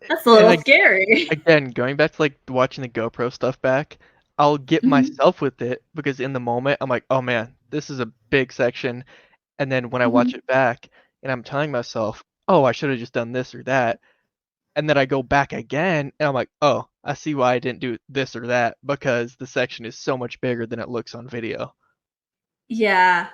That's a And little like scary. again, going back to like watching the GoPro stuff back, I'll get Mhm, myself with it because in the moment I'm like, "Oh man, this is a big section." And then when I watch mhm. it back and I'm telling myself, "Oh, I should have just done this or that." And then I go back again and I'm like, "Oh, I see why I didn't do this or that because the section is so much bigger than it looks on video." Yeah.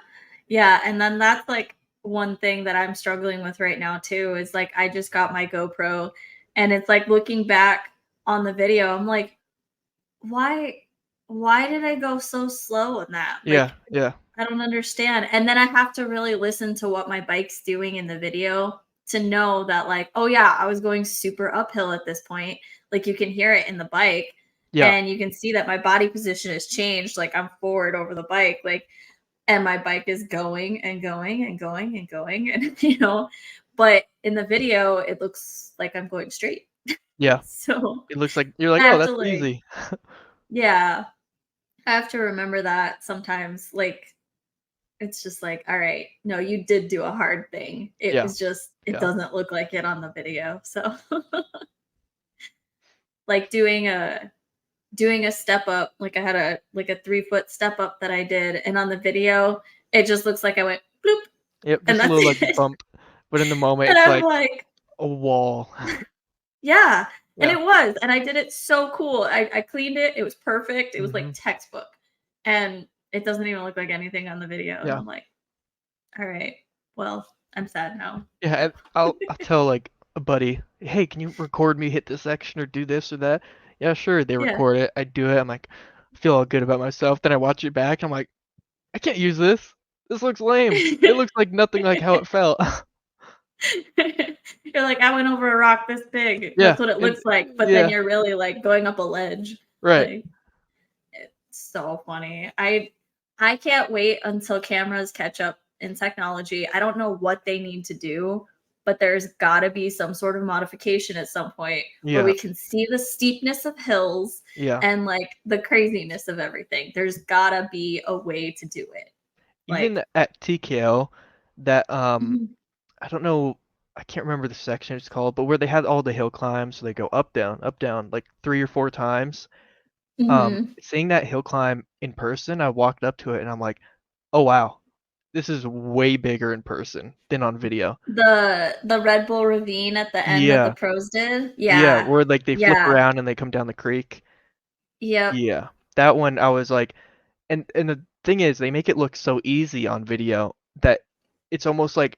Yeah, and then that's, like, one thing that I'm struggling with right now too is, like, I just got my GoPro, and it's, like, looking back on the video, I'm like, "Why why did I go so slow in that?" Yeah, Like, yeah. I don't understand, and then I have to really listen to what my bike's doing in the video to know that, like, "Oh, yeah, I was going super uphill at this point." Like, you can hear it in the bike, Yeah. and you can see that my body position has changed, like, I'm forward over the bike, like, and my bike is going and going and going and going and you know but in the video it looks like I'm going straight Yeah. so It looks like you're like, I "Oh, have to that's like easy." yeah I have to remember that sometimes like it's just like all right no you did do a hard thing it Yeah. was just it Yeah. doesn't look like it on the video so like doing a step up like I had a 3 foot step up that I did and on the video it just looks like I went bloop Yep, and just a that's little like it bump, but in the moment and it's I'm like like a wall. yeah, and Yeah. it was, and I did it so cool. I cleaned it, it was perfect, it was like Mhm. textbook, and it doesn't even look like anything on the video, and Yeah. I'm like, "Alright, well, I'm sad now." Yeah, and I'll tell like a buddy, "Hey, can you record me hit this section or do this or that?" Yeah, sure. They Yeah. record it. I do it. I'm like, feel all good about myself. Then I watch it back. I'm like, I can't use this. This looks lame. It looks like nothing like how it felt. You're like, "I went over a rock this big." Yeah, That's what it and looks like, but then yeah, you're really, like, going up a ledge, right. like it's so funny. I can't wait until cameras catch up in technology. I don't know what they need to do, but there's got to be some sort of modification at some point where Yeah, we can see the steepness of hills yeah. and like the craziness of everything. There's got to be a way to do it. Like Even at TKO, that mhm, I don't know, I can't remember the section it's called, but where they had all the hill climbs, so they go up, down, like 3 or 4 times. mhm. Seeing that hill climb in person, I walked up to it and I'm like, oh wow, this is way bigger in person than on video. The Red Bull ravine at the end that the Yeah, pros did. yeah, Yeah. where like they flip Yeah. around and they come down the creek. Yep. Yeah, that one I was like, and the thing is, they make it look so easy on video that it's almost like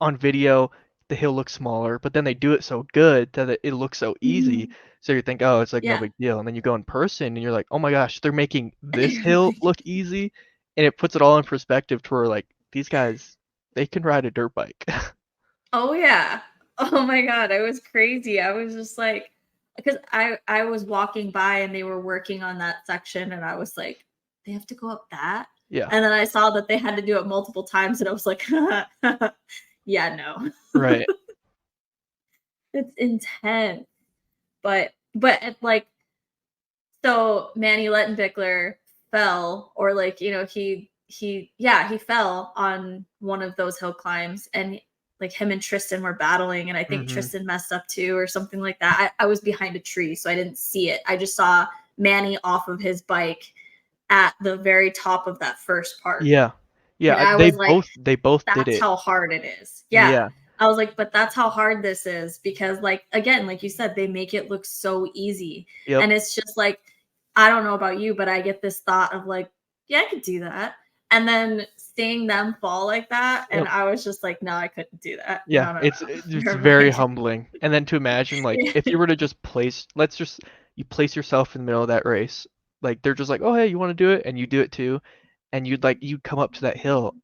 on video the hill looks smaller, but then they do it so good that it looks so easy. Mhm. So you think, oh, it's like no Yeah. big deal, and then you go in person and you're like, oh my gosh, they're making this You're hill like, look easy, and it puts it all in perspective to where like these guys, they can ride a dirt bike. oh yeah. Oh my God. I was crazy. I was just like, because I was walking by and they were working on that section and I was like, they have to go up that? Yeah, And then I saw that they had to do it multiple times and I was like, yeah, no. right. It's intense. But like so Manny Lettenbichler fell, or like, he fell on one of those hill climbs, and like him and Tristan were battling, and I think Hmm. Tristan messed up too or something like that. I was behind a tree, so I didn't see it. I just saw Manny off of his bike at the very top of that first part. Yeah, And yeah. I They was like, both did that's it. how hard it is. Yeah. Yeah. I was like, but that's how hard this is because, like, again, like you said, they make it look so easy. Yep. And it's just like, I don't know about you, but I get this thought of like, yeah, I could do that. And then seeing them fall like that, and Yep. I was just like, no, I couldn't do that. Yeah, No, no, no. it's Never very mind. humbling. And then to imagine like Yeah. if you were to just place, let's just you place yourself in the middle of that race, like they're just like, "Oh, hey, you want to do it?" and you do it too, and you'd come up to that hill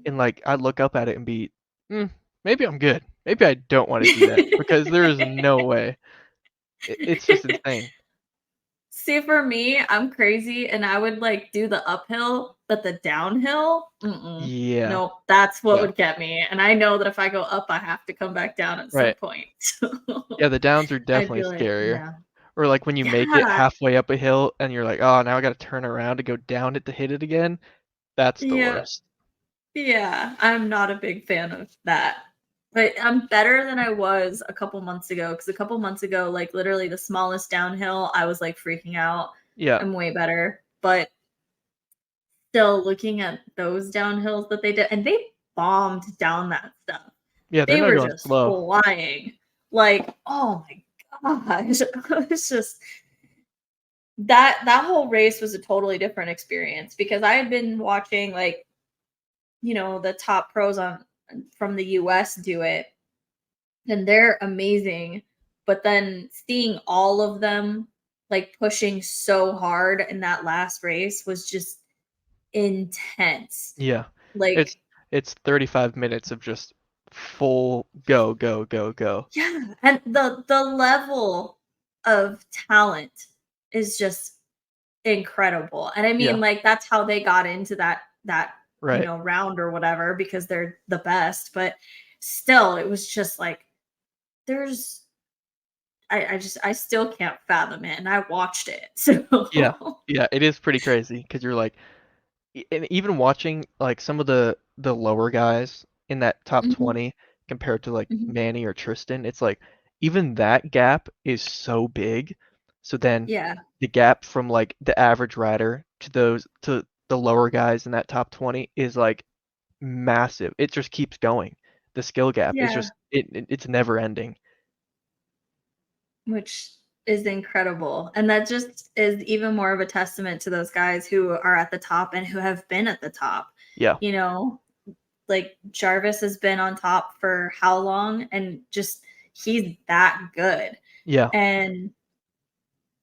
and like I'd look up at it and be, mm, maybe I'm good. Maybe I don't want to do that because there is no way. It's just insane. See, for me, I'm crazy and I would like do the uphill, but the downhill, Yeah. nope, that's what Yeah. would get me. And I know that if I go up, I have to come back down at some Right. point. Yeah, the downs are So I'd definitely be like, scarier. no. Or like when you make it Yeah, halfway up a hill and you're like, "Oh, now I got to turn around to go down it to hit it again." That's the yeah, worst. yeah. I'm not a big fan of that. But I'm better than I was a couple months ago because a couple months ago, like literally the smallest downhill, I was like freaking out. Yeah. I'm way better. But still looking at those downhills that they did, and they bombed down that stuff. Yeah, they're They not were going just slow. flying. Like, oh my gosh. It's just that whole race was a totally different experience because I had been watching like, the top pros on from the US do it, and they're amazing. But then seeing all of them like pushing so hard in that last race was just intense. Yeah. It's Like, it's 35 minutes of just full go, go, go, go. yeah, and the level of talent is just incredible. And I Yeah, mean, like that's how they got into that right. round or whatever because they're the best. But still, it was just like there's I still can't fathom it, and I watched it. Yeah. So Yeah, it is pretty crazy because you're like and even watching like some of the lower guys in that top Mhm, 20 compared to like mhm. Manny or Tristan, it's like even that gap is so big. So then Yeah, the gap from like the average rider to those to the lower guys in that top 20 is like massive. It just keeps going. The skill gap is yeah, just it's never ending. which is incredible. And that just is even more of a testament to those guys who are at the top and who have been at the top. Yeah. You know, like Jarvis has been on top for how long, and just he's that good. Yeah. And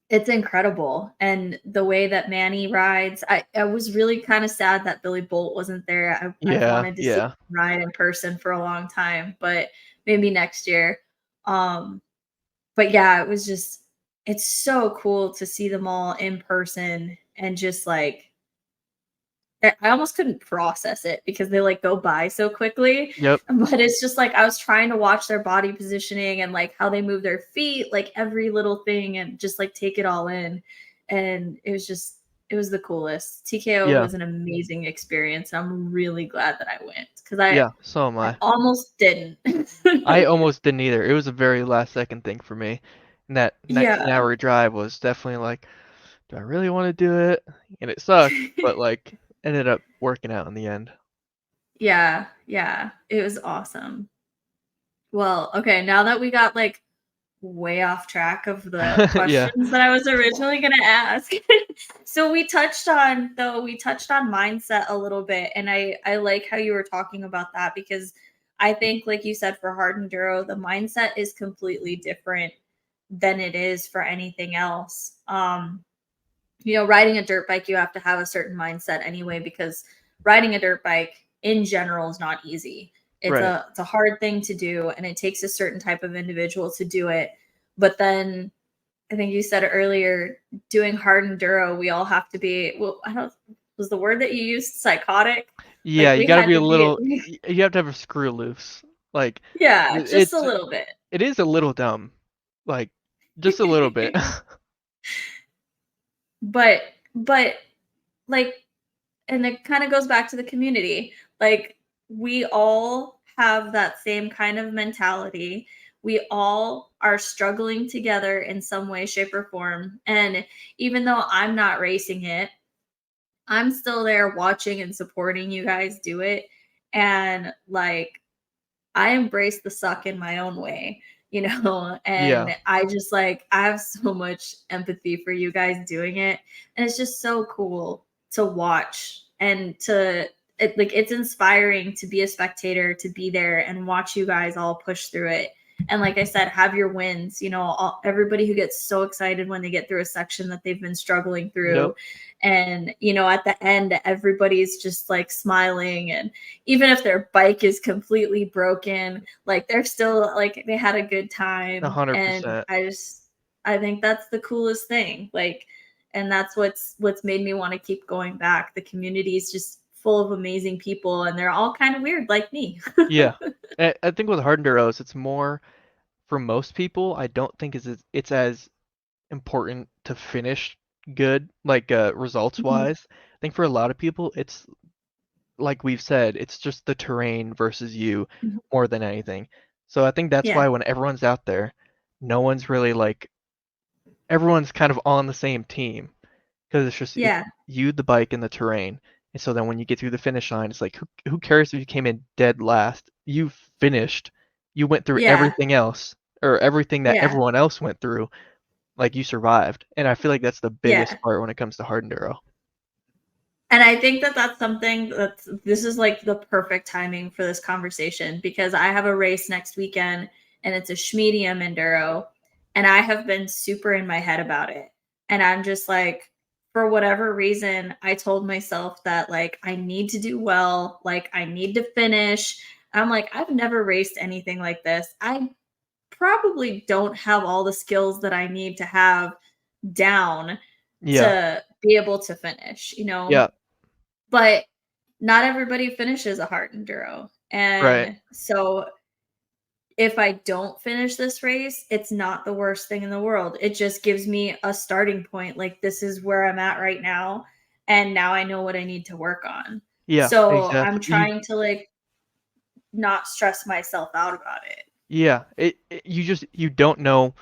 it's incredible. And the way that Manny rides, I was really kind of sad that Billy Bolt wasn't there. I've Yeah. wanted to see Yeah. him ride in person for a long time, but maybe next year. Um, but yeah, it's so cool to see them all in person and just like I almost couldn't process it because they like go by so quickly. Yep. But it's just like I was trying to watch their body positioning and like how they move their feet, like every little thing, and just like take it all in. And it was the coolest. TKO Yeah. was an amazing experience. I'm really glad that I went because I Yeah. So am I I. almost didn't. I almost didn't either. It was a very last second thing for me. And that next Yeah. hour drive was definitely like, do I really want to do it? And it sucked, but like ended up working out in the end. Yeah, it was awesome. Well, okay, now that we got like way off track of the Yeah. questions that I was originally going to ask. So we touched on mindset a little bit, and I like how you were talking about that, because I think, like you said, for hard enduro, the mindset is completely different than it is for anything else. Riding a dirt bike, you have to have a certain mindset anyway, because riding a dirt bike in general is not easy. Right. It's a hard thing to do, and it takes a certain type of individual to do it. But then I think you said earlier, doing hard enduro, we all have to be, well, I don't, was the word that you used psychotic? Yeah, Like you we gotta had be a to be, little. You have to have a screw loose. Like yeah, just a it's little bit. it is a little dumb, like just a little bit. but but like, and it kind of goes back to the community. Like, we all have that same kind of mentality. We all are struggling together in some way, shape, or form. And even though I'm not racing it, I'm still there watching and supporting you guys do it. And like, I embrace the suck in my own way, Yeah, and I just like, I have so much empathy for you guys doing it. And it's just so cool to watch and it's inspiring to be a spectator, to be there and watch you guys all push through it. And like I said, have your wins, everybody who gets so excited when they get through a section that they've been struggling yep, through. And, at the end, everybody's just like smiling, and even if their bike is completely broken, like they're still like they had a good time. And 100%. I think that's the coolest thing. Like, and that's what's made me want to keep going back. The community is just full of amazing people, and they're all kind of weird like me. Yeah, I think with hard enduros, it's more for most people. I don't think it's as important to finish good, like results Mhm. wise. I think for a lot of people, it's like we've said, it's just the terrain versus you Mhm. more than anything. So I think that's Yeah. why when everyone's out there, no one's really like everyone's kind of on the same team because it's Yeah. you, the bike, and the terrain. And so then when you get through the finish line, it's like who cares if you came in dead last? You finished. You went through Yeah. everything else or everything that Yeah. everyone else went through. Like you survived. And I feel like that's the Yeah. biggest part when it comes to hard enduro. And I think that that's something this is like the perfect timing for this conversation, because I have a race next weekend, and it's a schmedium enduro, and I have been super in my head about it. And I'm just like, for whatever reason, I told myself that like I need to do well, like I need to finish. And I'm like, I've never raced anything like this. I probably don't have all the skills that I need to have down Yeah. to be able to finish. Yeah. But not everybody finishes a hard enduro. Right. And so if I don't finish this race, it's not the worst thing in the world. It just gives me a starting point. Like, this is where I'm at right now. And now I know what I need to work on. Yeah. So I'm Exactly. trying to like not stress myself out about it. Yeah. You just you don't know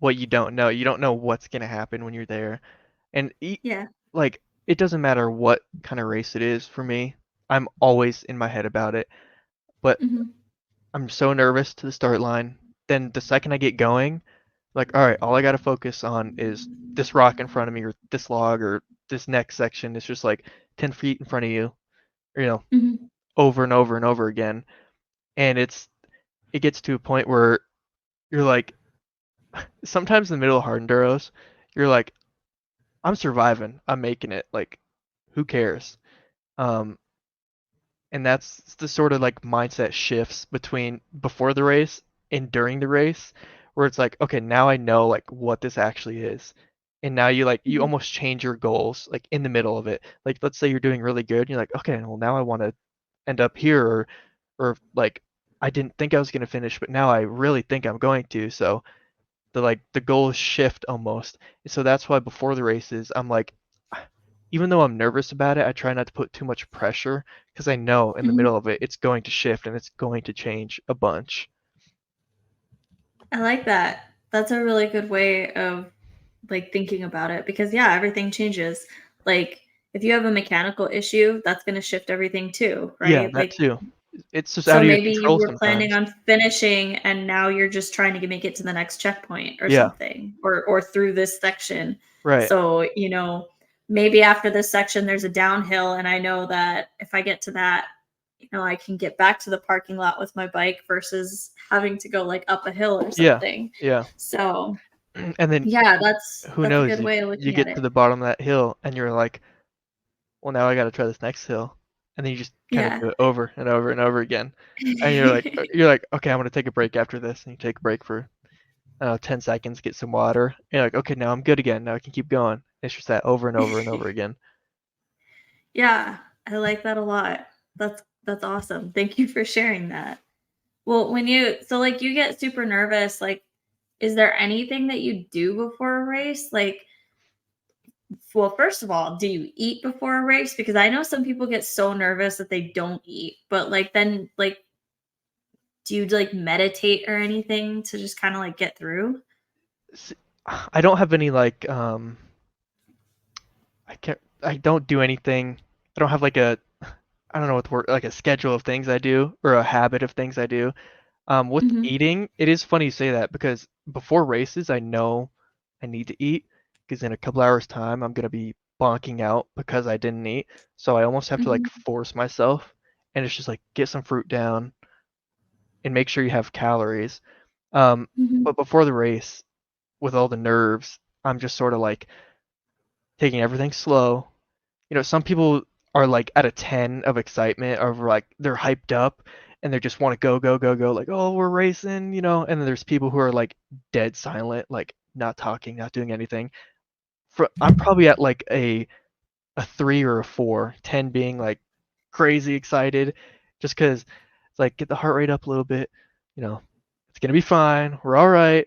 what you don't know. You don't know what's gonna happen when you're there. And Yeah. like it doesn't matter what kind of race it is for me. I'm always in my head about it. But Hmm. I'm so nervous to the start line. Then the second I get going, like all right, all I gotta focus on is this rock in front of me or this log or this next section. It's just like 10 feet in front of you, you know, Hmm. over and over and over again. And it gets to a point where you're like sometimes in the middle of hard enduros, you're like, I'm surviving. I'm making it. Like, who cares? Um, and that's the sort of like mindset shifts between before the race and during the race, where it's like, okay, now I know like what this actually is. And now you Hmm. almost change your goals like in the middle of it. Like let's say you're doing really good, and you're like, okay, well now I want to end up here or like I didn't think I was gonna finish, but now I really think I'm going to. So the goals shift almost. So that's why before the races, I'm like, even though I'm nervous about it, I try not to put too much pressure because I know in the Hmm. middle of it, it's going to shift and it's going to change a bunch. I like that. That's a really good way of like thinking about it, because yeah, everything changes. Like, if you have a mechanical issue, that's going to shift everything too, Yeah, right? that Like, too. It's just so out of your maybe you control were planning sometimes. on finishing and now you're just trying to make it to the next checkpoint or Yeah, something, or through this section. right. So, maybe after this section there's a downhill, and I know that if I get to that, I can get back to the parking lot with my bike versus having to go like up a hill or Yeah, something. yeah. So, And then yeah, that's who that's a knows? good way of You looking at get to it. the bottom of that hill and you're like, well, now I got to try this next hill, and then you just kind of Yeah. do it over and over and over again, and you're like, okay, I'm gonna take a break after this, and you take a break for 10 seconds, get some water, and you're like, okay, now I'm good again. Now I can keep going. It's just that over and over and over again. Yeah, I like that a lot. That's awesome. Thank you for sharing that. Well, like you get super nervous, like is there anything that you do before a race? Like, well, first of all, do you eat before a race? Because I know some people get so nervous that they don't eat, but like then like do you like meditate or anything to just kind of like get through? I don't have any like I don't do anything. I don't have like I don't know what the word, like a schedule of things I do or a habit of things I do. With Mhm. eating, it is funny you say that because before races, I know I need to eat because in a couple hours time, I'm gonna be bonking out because I didn't eat. So I almost have to like Mhm. force myself, and it's just like get some fruit down and make sure you have calories. Um, Mhm. but before the race, with all the nerves, I'm just sort of like taking everything slow. Some people are like at a 10 of excitement of like they're hyped up and they just want to go, go, go, go, like, oh, we're racing, and then there's people who are like dead silent, like not talking, not doing anything. I'm probably at like a 3 or a 4, 10 being like crazy excited just because it's like get the heart rate up a little bit, you know, it's gonna be fine, we're all right,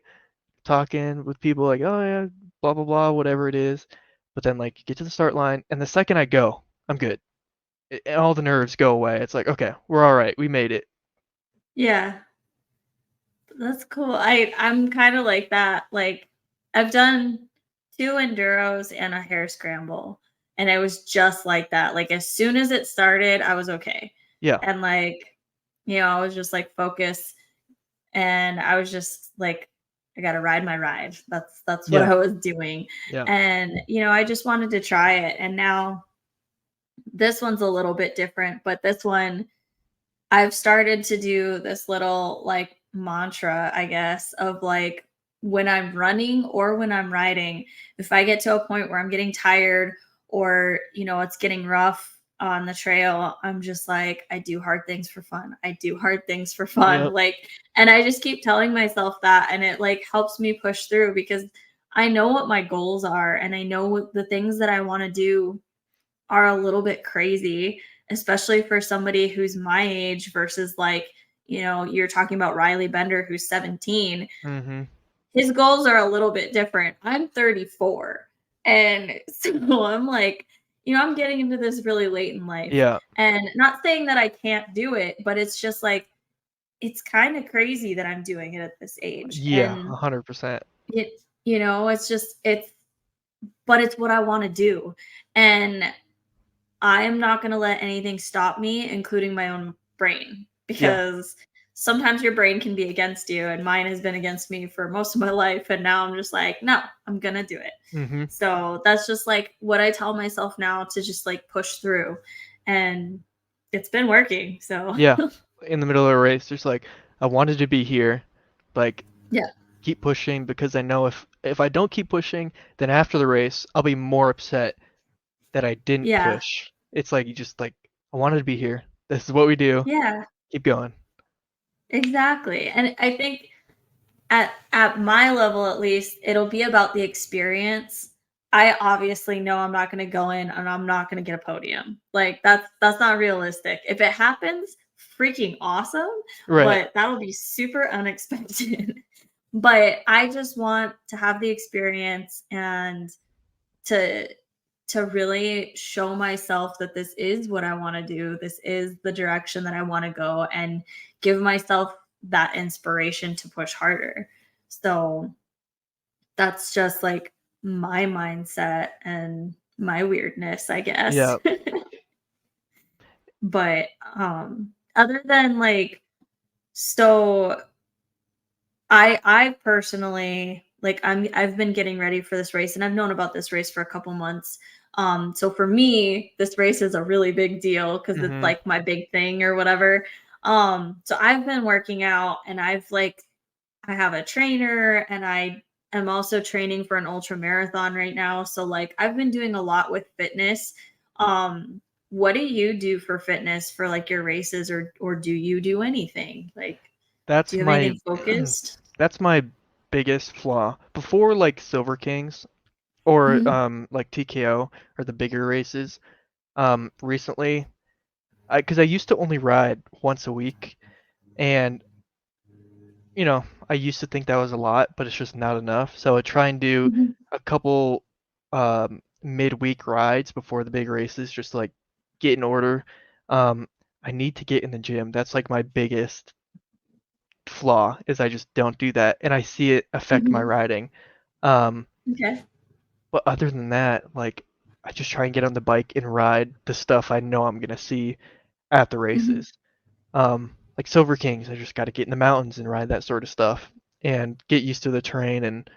talking with people like, oh yeah, blah blah blah, whatever it is. But then like you get to the start line, and the second I go, I'm good. All the nerves go away. It's like, okay, we're all right. We made it. Yeah. That's cool. I'm kind of like that. Like I've done 2 enduros and a hair scramble, and it was just like that. Like as soon as it started, I was okay. Yeah, And like, I was just like focused, and I was just like I got to ride my ride. That's what yeah, I was doing. yeah, And I just wanted to try it. And now this one's a little bit different, but this one I've started to do this little like mantra, I guess, of like when I'm running or when I'm riding, if I get to a point where I'm getting tired or, it's getting rough on the trail, I'm just like, I do hard things for fun. I do hard things for fun. yep. Like, and I just keep telling myself that. And it like helps me push through because I know what my goals are and I know what the things that I want to do are a little bit crazy, especially for somebody who's my age versus like, you're talking about Riley Bender, who's 17. Mhm. His goals are a little bit different. I'm 34. And so I'm like, I'm getting into this really late in life. Yeah, And not saying that I can't do it, but it's just like, it's kind of crazy that I'm doing it at this age. yeah, And 100%. it's just, but it's what I want to do. And I am not going to let anything stop me, including my own brain, Yeah. because sometimes your brain can be against you, and mine has been against me for most of my life. And now I'm just like, no, I'm going to do it. Mhm. So that's just like what I tell myself now to just like push through. And it's been working. So, Yeah. In the middle of a race, just like I wanted to be here, like yeah. keep pushing because I know if I don't keep pushing, then after the race, I'll be more upset that I didn't Yeah. push. It's like you just like I wanted to be here. This is what we do. Yeah. Keep going. Exactly. And I think at my level at least, it'll be about the experience. I obviously know I'm not going to go in and I'm not going to get a podium. Like that's not realistic. If it happens, freaking awesome, Right. but that'll be super unexpected. But I just want to have the experience and to really show myself that this is what I want to do. This is the direction that I want to go and give myself that inspiration to push harder. So that's just like my mindset. And my weirdness, I guess. Yeah. But other than like, so I personally like I've been getting ready for this race and I've known about this race for a couple months. So for me, this race is a really big deal because it's Mhm. like my big thing or whatever. So I've been working out and I have a trainer and I am also training for an ultra marathon right now. So like I've been doing a lot with fitness. What do you do for fitness for like your races or do you do anything? Like do That's you have my anything focused? that's my biggest flaw. Before like Silver Kings or Mhm, like TKO or the bigger races, recently because I used to only ride once a week, and I used to think that was a lot, but it's just not enough. So I try and do mhm, a couple midweek rides before the big races, just to, like get in order. Um, I need to get in the gym. That's like my biggest flaw is I just don't do that, and I see it affect my mhm. riding. Um, Okay. but other than that, like I just try and get on the bike and ride the stuff I know I'm gonna see at the Mhm. races. Like Silver Kings, I just got to get in the mountains and ride that sort of stuff and get used to the terrain and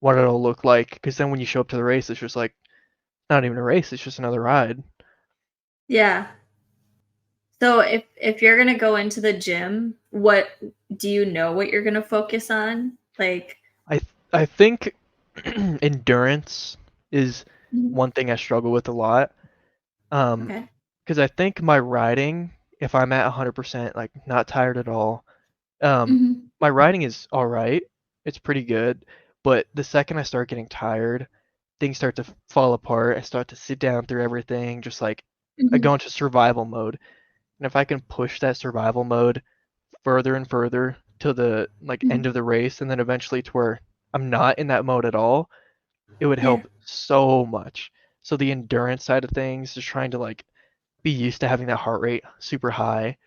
what it'll look like. Because then when you show up to the race, it's just like not even a race; it's just another ride. Yeah. So if you're gonna go into the gym, what do you know what you're gonna focus on? Like, I think endurance is mhm, one thing I struggle with a lot. Um, okay. because I think my riding, if I'm at 100%, like not tired at all, um, Mhm, my riding is all right. It's pretty good. But the second I start getting tired, things start to fall apart. I start to sit down through everything, just like I mhm, go into survival mode. And if I can push that survival mode further and further to the like end mhm. of the race and then eventually to where I'm not in that mode at all, it would Yeah. help so much. So the endurance side of things, just trying to like be used to having that heart rate super high,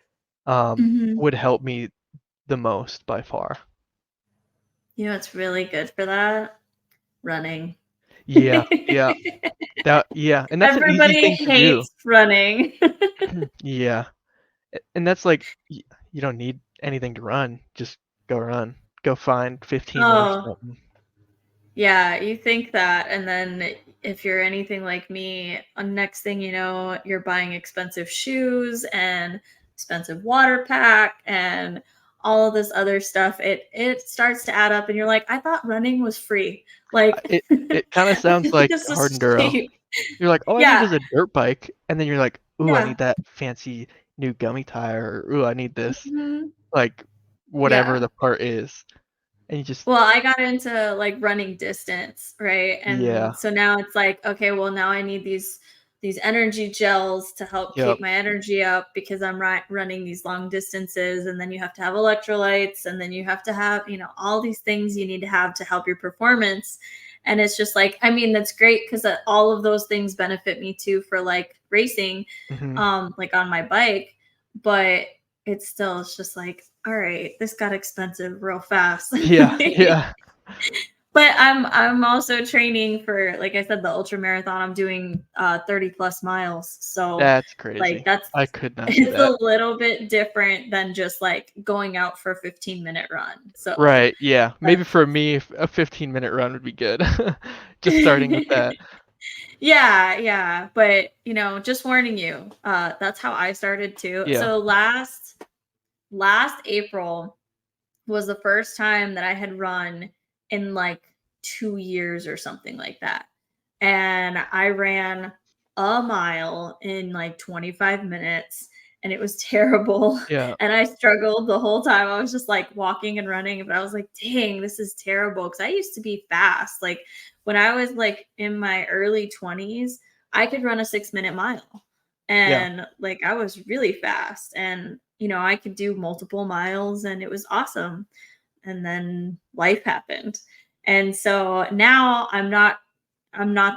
Mhm. would help me the most by far. You know what's really good for that? Running. Yeah, yeah, and that's an easy Everybody thing to do. hates running. Yeah, and that's like you don't need anything to run. Just go run. Go find 15 minutes Oh, or something. yeah, you think that, and then if you're anything like me, next thing you know, you're buying expensive shoes and expensive water pack and all of this other stuff. It starts to add up, and you're like, I thought running was free. Like, It it kind of I feel sounds like like this hard is enduro. cheap. You're like, all I need Yeah, is a dirt bike, and then you're like, ooh, I yeah, need that fancy new gummy tire, or ooh, I need this, mhm, like whatever yeah. the part is, and you just Well, I got into like running distance, right? yeah, And so now it's like, okay, well now I need these energy gels to help yep, keep my energy up because I'm running these long distances and then you have to have electrolytes and then you have to have, all these things you need to have to help your performance. And it's just like, I mean, that's great cuz all of those things benefit me too for like racing hmm like on my bike, but it's just like, all right, this got expensive real fast. yeah, yeah. But I'm also training for, like I said, the ultra marathon. I'm doing 30 plus miles. So That's like crazy. that's I could not do it's that. a little bit different than just like going out for a 15-minute run. So Right, yeah. Maybe that's for me, a 15-minute run would be good. Just starting with that. yeah, yeah. But just warning you, that's how I started too. Yeah. So last April was the first time that I had run in like 2 years or something like that. And I ran a mile in like 25 minutes and it was terrible. Yeah. And I struggled the whole time. I was just like walking and running, but I was like, dang, this is terrible. Cause I used to be fast. Like when I was like in my early 20s, I could run a 6-minute mile. Yeah. And like I was really fast. And I could do multiple miles and it was awesome. And then life happened. And so now I'm not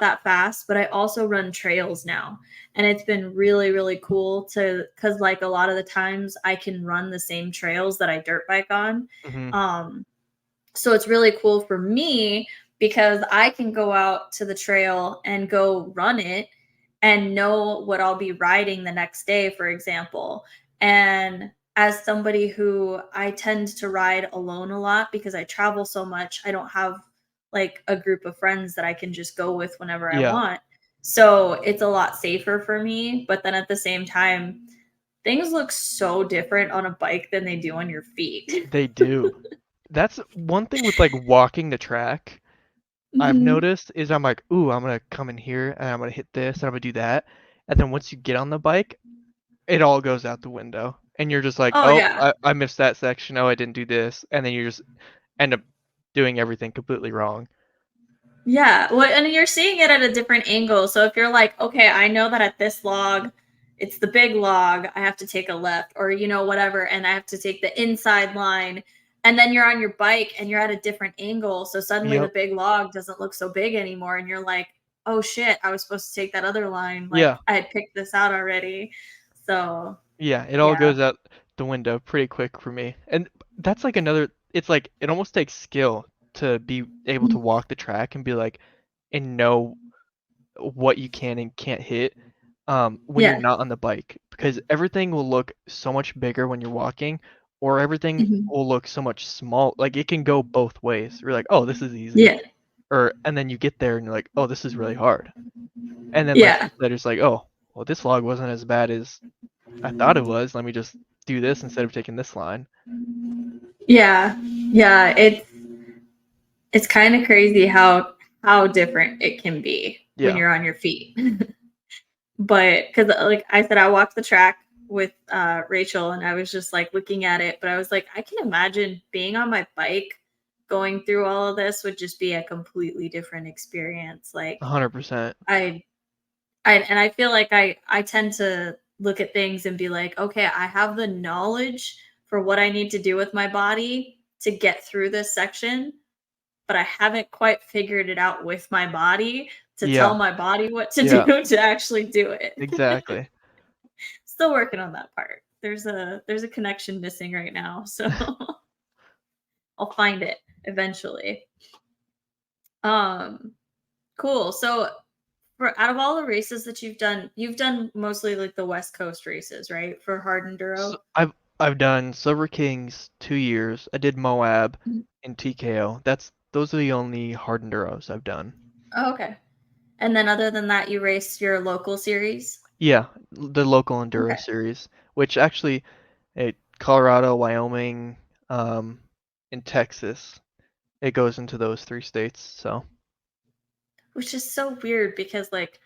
that fast, but I also run trails now. And it's been really, really cool cuz like a lot of the times I can run the same trails that I dirt bike on. hmm Um so it's really cool for me because I can go out to the trail and go run it and know what I'll be riding the next day, for example. And as somebody who I tend to ride alone a lot because I travel so much, I don't have like a group of friends that I can just go with whenever I Yeah, want. So it's a lot safer for me. But then at the same time, things look so different on a bike than they do on your feet. they do. That's one thing with like walking the track. I've Hmm. noticed is I'm like, ooh, I'm gonna come in here and I'm gonna hit this and I'm gonna do that. And then once you get on the bike, it all goes out the window. And you're just like, Oh, oh, yeah. I missed that section. Oh, I didn't do this. And then you just end up doing everything completely wrong. Yeah, well, and you're seeing it at a different angle. So if you're like, okay, I know that at this log, it's the big log, I have to take a left, or whatever, and I have to take the inside line. And then you're on your bike and you're at a different angle. So suddenly the Yep. big log doesn't look so big anymore. And you're like, oh shit, I was supposed to take that other line. Yeah. Like I had picked this out already. So Yeah. It all yeah. goes out the window pretty quick for me. And that's like another, it's like, it almost takes skill to be able to walk the track and be like, and know what you can and can't hit when you're Yeah. not on the bike because everything will look so much bigger when you're walking or everything Mhm. will look so much small like it can go both ways. You're like, oh, this is easy, Yeah. or and then you get there and you're like, oh, this is really hard, and then like you Yeah. said, it's like, oh, well, this log wasn't as bad as I thought it was, let me just do this instead of taking this line. Yeah. Yeah. It's kind of crazy how different it can be when Yeah, you're on your feet. But because like I said, I walked the track with Rachel and I was just like looking at it, but I was like, I can imagine being on my bike going through all of this would just be a completely different experience. Like 100%. I I feel like I tend to look at things and be like, okay, I have the knowledge for what I need to do with my body to get through this section, but I haven't quite figured it out with my body to tell Yeah, my body what to yeah, do to actually do it. exactly. Still working on that part. There's a connection missing right now, so I'll find it eventually. Um, cool. So for out of all the races that you've done mostly like the West Coast races, right? For hard So enduro. I've done Silver Kings 2 years. I did Moab Mhm. and TKO. Those are the only hard enduros I've done. Oh, okay. And then other than that, you race your local series. Yeah, the local enduro Okay. series, which actually, Colorado, Wyoming, um, and Texas, it goes into those three states. So Which is so weird because like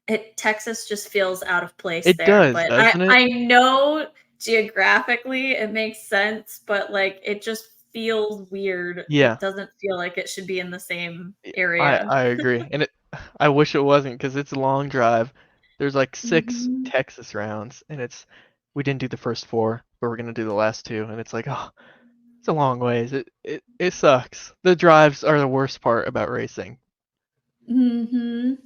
it Texas just feels out of place it there. does, But I doesn't it? I know geographically it makes sense, but like it just feels weird. Yeah, It doesn't feel like it should be in the same I area. I agree, and I wish it wasn't because it's a long drive. There's like 6 Mhm. Texas rounds, and we didn't do the first 4, but we're gonna do the last 2, and it's like, oh, it's a long ways. It sucks. The drives are the worst part about racing. Mhm.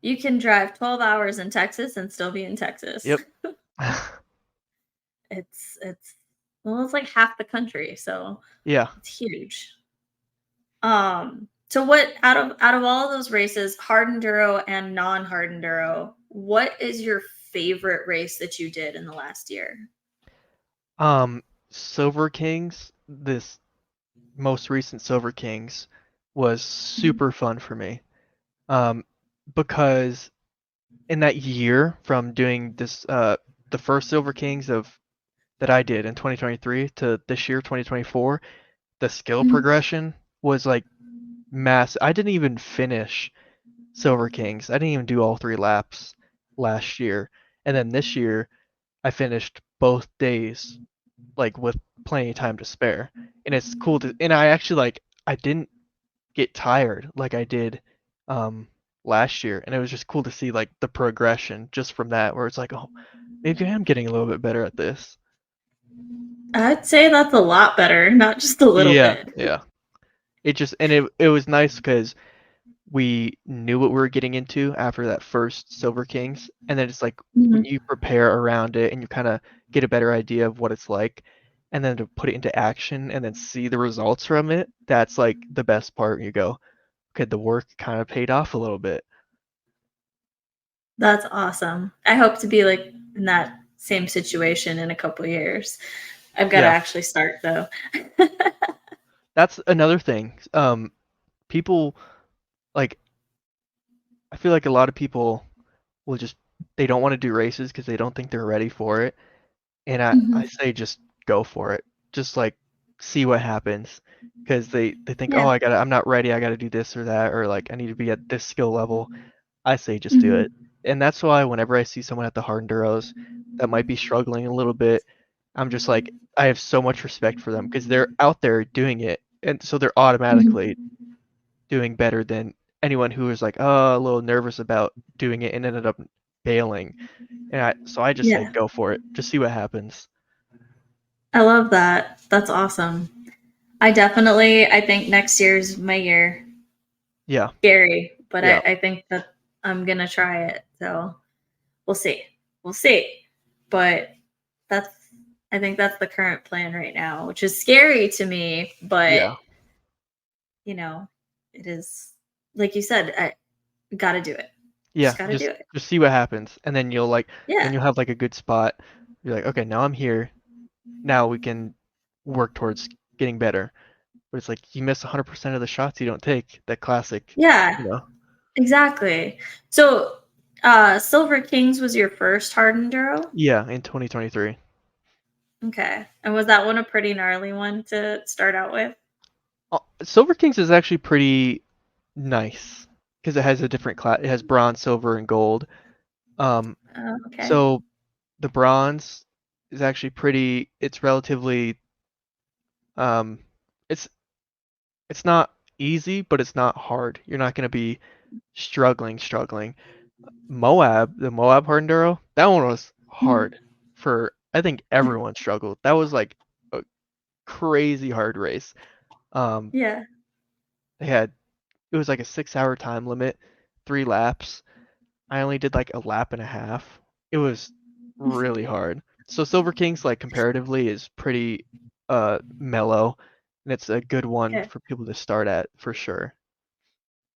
You can drive 12 hours in Texas and still be in Texas. Yep. It's well, it's like half the country, so Yeah. it's huge. So what out of all of those races, hard enduro and non-hard enduro, what is your favorite race that you did in the last year? Um, Silver Kings, this most recent Silver Kings was Mhm. super fun for me. Um, because in that year from doing the first Silver Kings of that I did in 2023 to this year 2024, the skill Mhm. progression was like mass. I didn't even finish Silver Kings. I didn't even do all 3 laps last year. And then this year I finished both days like with plenty of time to spare. And it's cool to and I actually like I didn't get tired like I did um last year, and it was just cool to see like the progression just from that where it's like, oh, maybe I am getting a little bit better at this. I'd say that's a lot better, not just a little Yeah, bit. yeah. It was nice because we knew what we were getting into after that first Silver Kings, and then it's like when Mhm. you prepare around it and you kind of get a better idea of what it's like, and then to put it into action and then see the results from it, that's like the best part. You go, okay, the work kind of paid off a little bit. That's awesome. I hope to be like in that same situation in a couple years. I've got to Yeah, actually start though. that's another thing. People like I feel like a lot of people will just they don't want to do races because they don't think they're ready for it. And I Mhm. say just go for it. Just like see what happens because they think, "Oh, Yeah. I'm not ready. I got to do this or that or like I need to be at this skill level." I say just do it. Mhm. And that's why whenever I see someone at the hard enduros that might be struggling a little bit, I'm just like I have so much respect for them because they're out there doing it. And so they're automatically Mhm. doing better than anyone who was like, "Oh, a little nervous about doing it and ended up failing." And I just say Yeah. go for it. Just see what happens. I love that. That's awesome. I think next year's my year. Yeah. Scary, but Yeah. I think that I'm gonna try it. So we'll see. We'll see. But that's I think that's the current plan right now, which is scary to me, but Yeah. you know, it is like you said, I gotta do it. Just Yeah. gotta do Just it. just see what happens. And then Yeah. you'll have like a good spot. You're like, "Okay, now I'm here. Now we can work towards getting better." But it's like you miss 100% of the shots you don't take. That classic, Yeah, you know. exactly. So Silver Kings was your first hard enduro? Yeah, in 2023. Okay. And was that one a pretty gnarly one to start out with? Silver Kings is actually pretty nice because it has a different class. It has bronze, silver, and gold. Um, Oh, okay. so the bronze is actually pretty. It's relatively. Um, it's it's not easy, but it's not hard. You're not gonna be struggling. The Moab Hard Enduro, that one was Mhm. hard for. I think everyone struggled. That was like a crazy hard race. Um, Yeah. they had it was like a 6 hour time limit, 3 laps. I only did like a lap and a half. It was really hard. So Silver Kings, like comparatively, is pretty mellow, and it's a good one Okay. for people to start at for sure.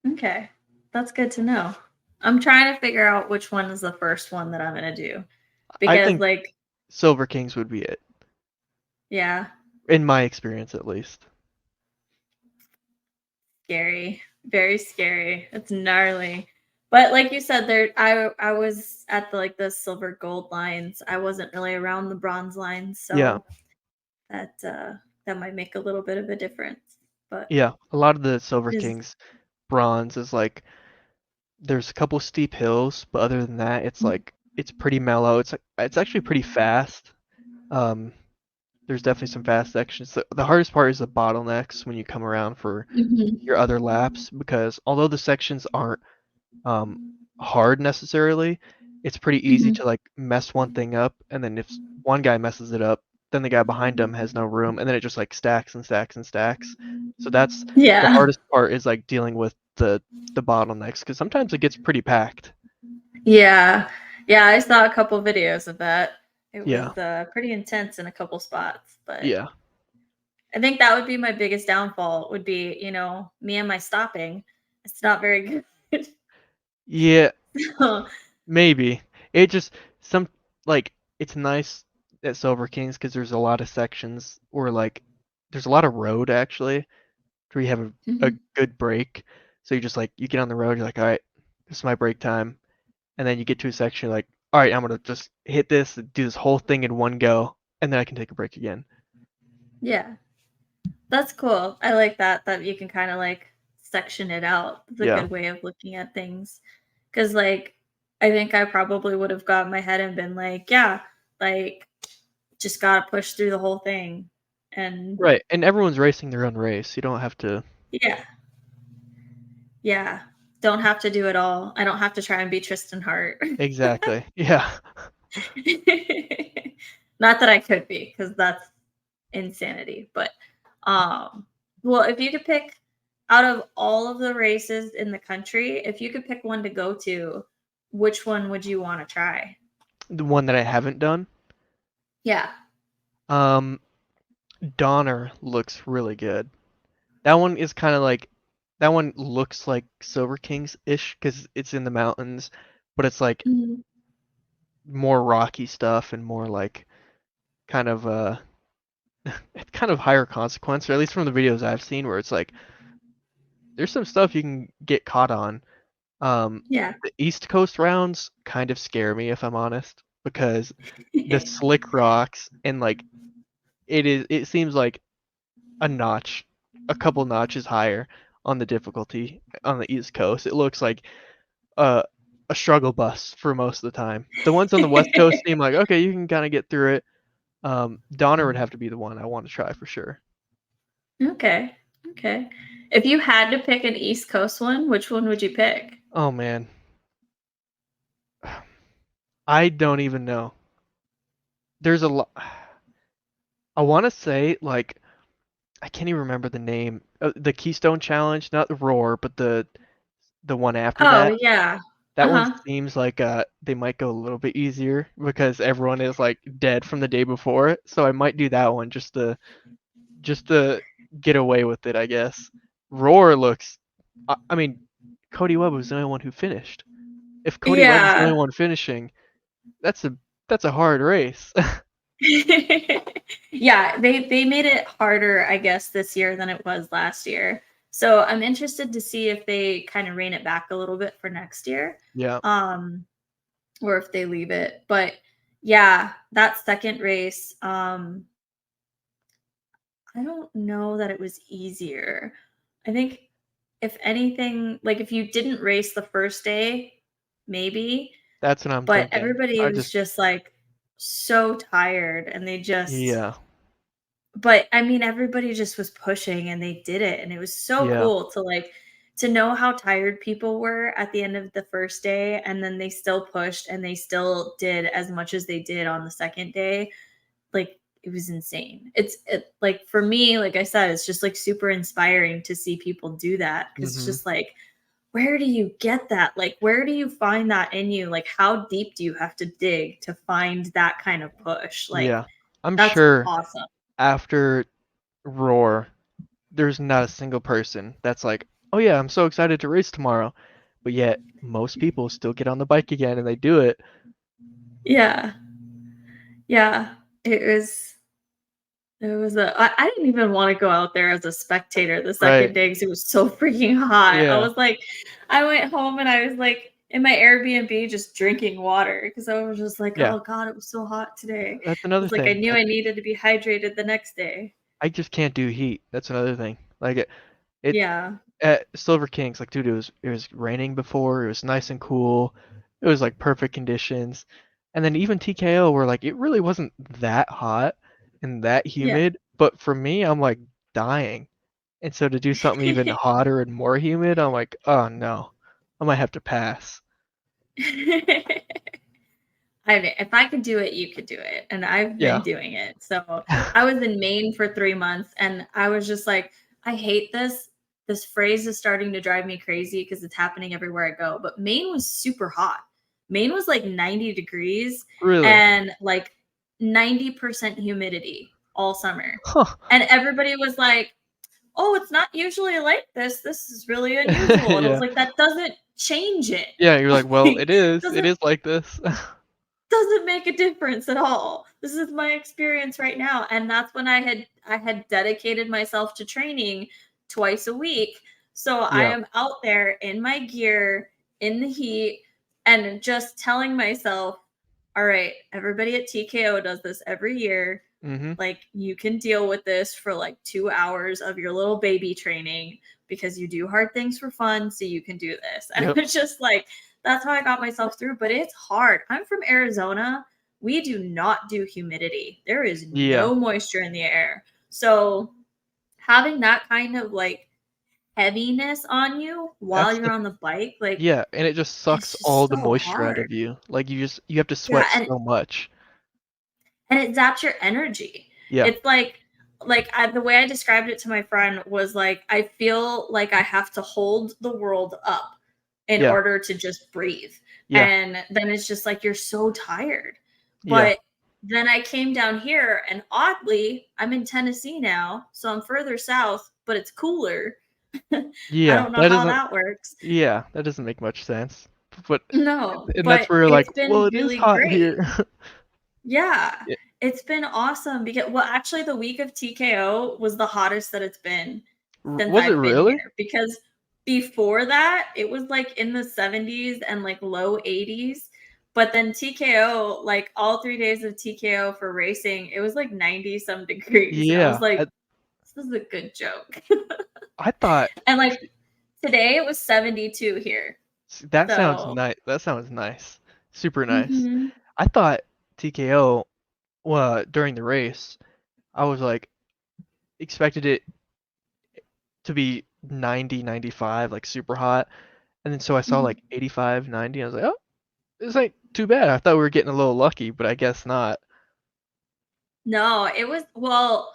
Okay. That's good to know. I'm trying to figure out which one is the first one that I'm gonna do. I Because think like, Silver Kings would be it, yeah, in my experience at least. scary. Very scary. It's gnarly. But like you said, there I was at the silver gold lines. I wasn't really around the bronze lines, Yeah, so that that might make a little bit of a difference. But yeah. A lot of the Silver it is Kings bronze is like there's a couple steep hills, but other than that, it's like it's pretty mellow. It's actually pretty fast. Um, there's definitely some fast sections. The hardest part is the bottlenecks when you come around for Mhm. your other laps because although the sections aren't um, hard necessarily, it's pretty easy to Mhm. like mess one thing up, and then if one guy messes it up, then the guy behind him has no room, and then it just like stacks and stacks and stacks. So that's the Yeah. hardest part is like dealing with the bottlenecks because sometimes it gets pretty packed. Yeah. Yeah, I saw a couple videos of that. It Yeah, was pretty intense in a couple spots, but yeah, I think that would be my biggest downfall would be, me and my stopping. It's not very good. yeah. So, Maybe it just some like it's nice at Silver Kings because there's a lot of sections or like there's a lot of road actually where you have a mhm. good break. So you just like you get on the road, you're like, all right, this is my break time, and then you get to a section, you're like, all right, I'm gonna just hit this, do this whole thing in one go, and then I can take a break again. Yeah. That's cool. I like that you can kind of like section it out. It's a Yeah, good way of looking at things. Cause like I think I probably would have got in my head and been like, yeah, like just gotta push through the whole thing. And right. And everyone's racing their own race. You don't have to. yeah, yeah. Don't have to do it all. I don't have to try and be Tristan Hart. Exactly. Yeah. Not that I could be, because that's insanity. But um well, if you could pick out of all of the races in the country, if you could pick one to go to, which one would you want to try? The one that I haven't done. Yeah. Um, Donner looks really good. That one is kind of like that one looks like Silver Kings ish because it's in the mountains, but it's like Mhm. more rocky stuff and more like kind of it's kind of higher consequence, or at least from the videos I've seen, where it's like there's some stuff you can get caught on. Um, Yeah. the East Coast rounds kind of scare me if I'm honest, because the slick rocks and like it seems like a notch, a couple notches higher on the difficulty on the East Coast. It looks like uh, a struggle bus for most of the time. The ones on the West Coast seem like okay, you can kind of get through it. Donner would have to be the one I want to try for sure. Okay. Okay. If you had to pick an East Coast one, which one would you pick? Oh man, I don't even know. There's a lot. I want to say like I can't even remember the name. The Keystone Challenge, not the Roar, but the one after that. Oh, yeah. That one Uh-huh. seems like they might go a little bit easier because everyone is like dead from the day before. So I might do that one just to get away with it, I guess. Roar looks. I mean, Cody Webb was the only one who finished. If Cody Webb was the only Yeah. one finishing, that's a hard race. Yeah, they made it harder, I guess, this year than it was last year. So I'm interested to see if they kind of rein it back a little bit for next year. Yeah, Um, or if they leave it. But yeah, that second race, I don't know that it was easier. I think if anything, like if you didn't race the first day, maybe, that's what I'm but thinking. everybody I was just just like so tired and they just yeah but I mean everybody just was pushing and they did it and it was so yeah cool to like to know how tired people were at the end of the first day and then they still pushed and they still did as much as they did on the second day. Like it was insane. Like for me, like I said, it's just like super inspiring to see people do that because it's hmm just like where do you get that? Like where do you find that in you? Like how deep do you have to dig to find that kind of push? Like yeah. I'm that's sure awesome. after Roar, there's not a single person that's like, oh yeah, I'm so excited to race tomorrow. But yet, most people still get on the bike again and they do it. Yeah. Yeah. It was I didn't even want to go out there as a spectator the second Right. day because it was so freaking hot. I Yeah. was like, I went home and I was like in my Airbnb just drinking water because I was just like, Yeah. oh God, it was so hot today. That's another It's like I thing. knew I needed to be hydrated the next day. I just can't do heat. That's another thing. Like it Yeah. at Silver Kings, like dude, it was raining before. It was nice and cool. It was like perfect conditions. And then even TKO, where like it really wasn't that hot and that Yeah. humid, but for me, I'm like dying. And so to do something even hotter and more humid, I'm like, oh no, I might have to pass. I mean, if I could do it, you could do it. And I've been Yeah. doing it. So I was in Maine for 3 months and I was just like, I hate this. This phrase is starting to drive me crazy because it's happening everywhere I go. But Maine was super hot. Maine was like 90 degrees Really? and like 90% humidity all summer. Huh. And everybody was like, oh, it's not usually like this. This is really unusual. And I was Yeah. like, that doesn't change it. Yeah, you're like, well, Like, it is. It doesn't is like this. doesn't make a difference at all. This is my experience right now. And that's when I had dedicated myself to training twice a week. So I Yeah. am out there in my gear in the heat and just telling myself, all right, everybody at TKO does this every year. Mm-hmm. Like you can deal with this for like 2 hours of your little baby training because you do hard things for fun, so you can do this. And Yep. it's just like that's how I got myself through. But it's hard. I'm from Arizona. We do not do humidity. There is Yeah. no moisture in the air. So having that kind of like heaviness on you while That's you're the on the bike, like Yeah, and it just it's sucks all just the so moisture out hard. of you. Like you have to Yeah, sweat and so much. it zaps your energy. Yeah. It's the way I described it to my friend was like I feel like I have to hold the world up in Yeah. order to just breathe. Yeah. And then it's just like you're so tired. Yeah. But then I came down here, and oddly, I'm in Tennessee now, so I'm further south, but it's cooler. I Yeah, don't know that how doesn't. that works. Yeah, that doesn't make much sense. But No, and that's but where you're like, it's been well, it is really hot great. here. Yeah, Yeah. it's been awesome because, well, actually, the week of TKO was the hottest that it's been since Was it I've been really? here. Because before that, it was like in the 70s and like low 80s. But then TKO, like all 3 days of TKO for racing, it was like 90 some degrees. And I was Yeah, like, this is a good joke. I thought And like today it was 72 here. that sounds So, nice. That sounds nice. Super nice. mhm. I thought TKO, well, during the race, I was like expected it to be 90, 95, like super hot. And then so I saw Mhm. like 85, 90. I was like, oh, this ain't too bad. I thought we were getting a little lucky, but I guess not. No, it was, well,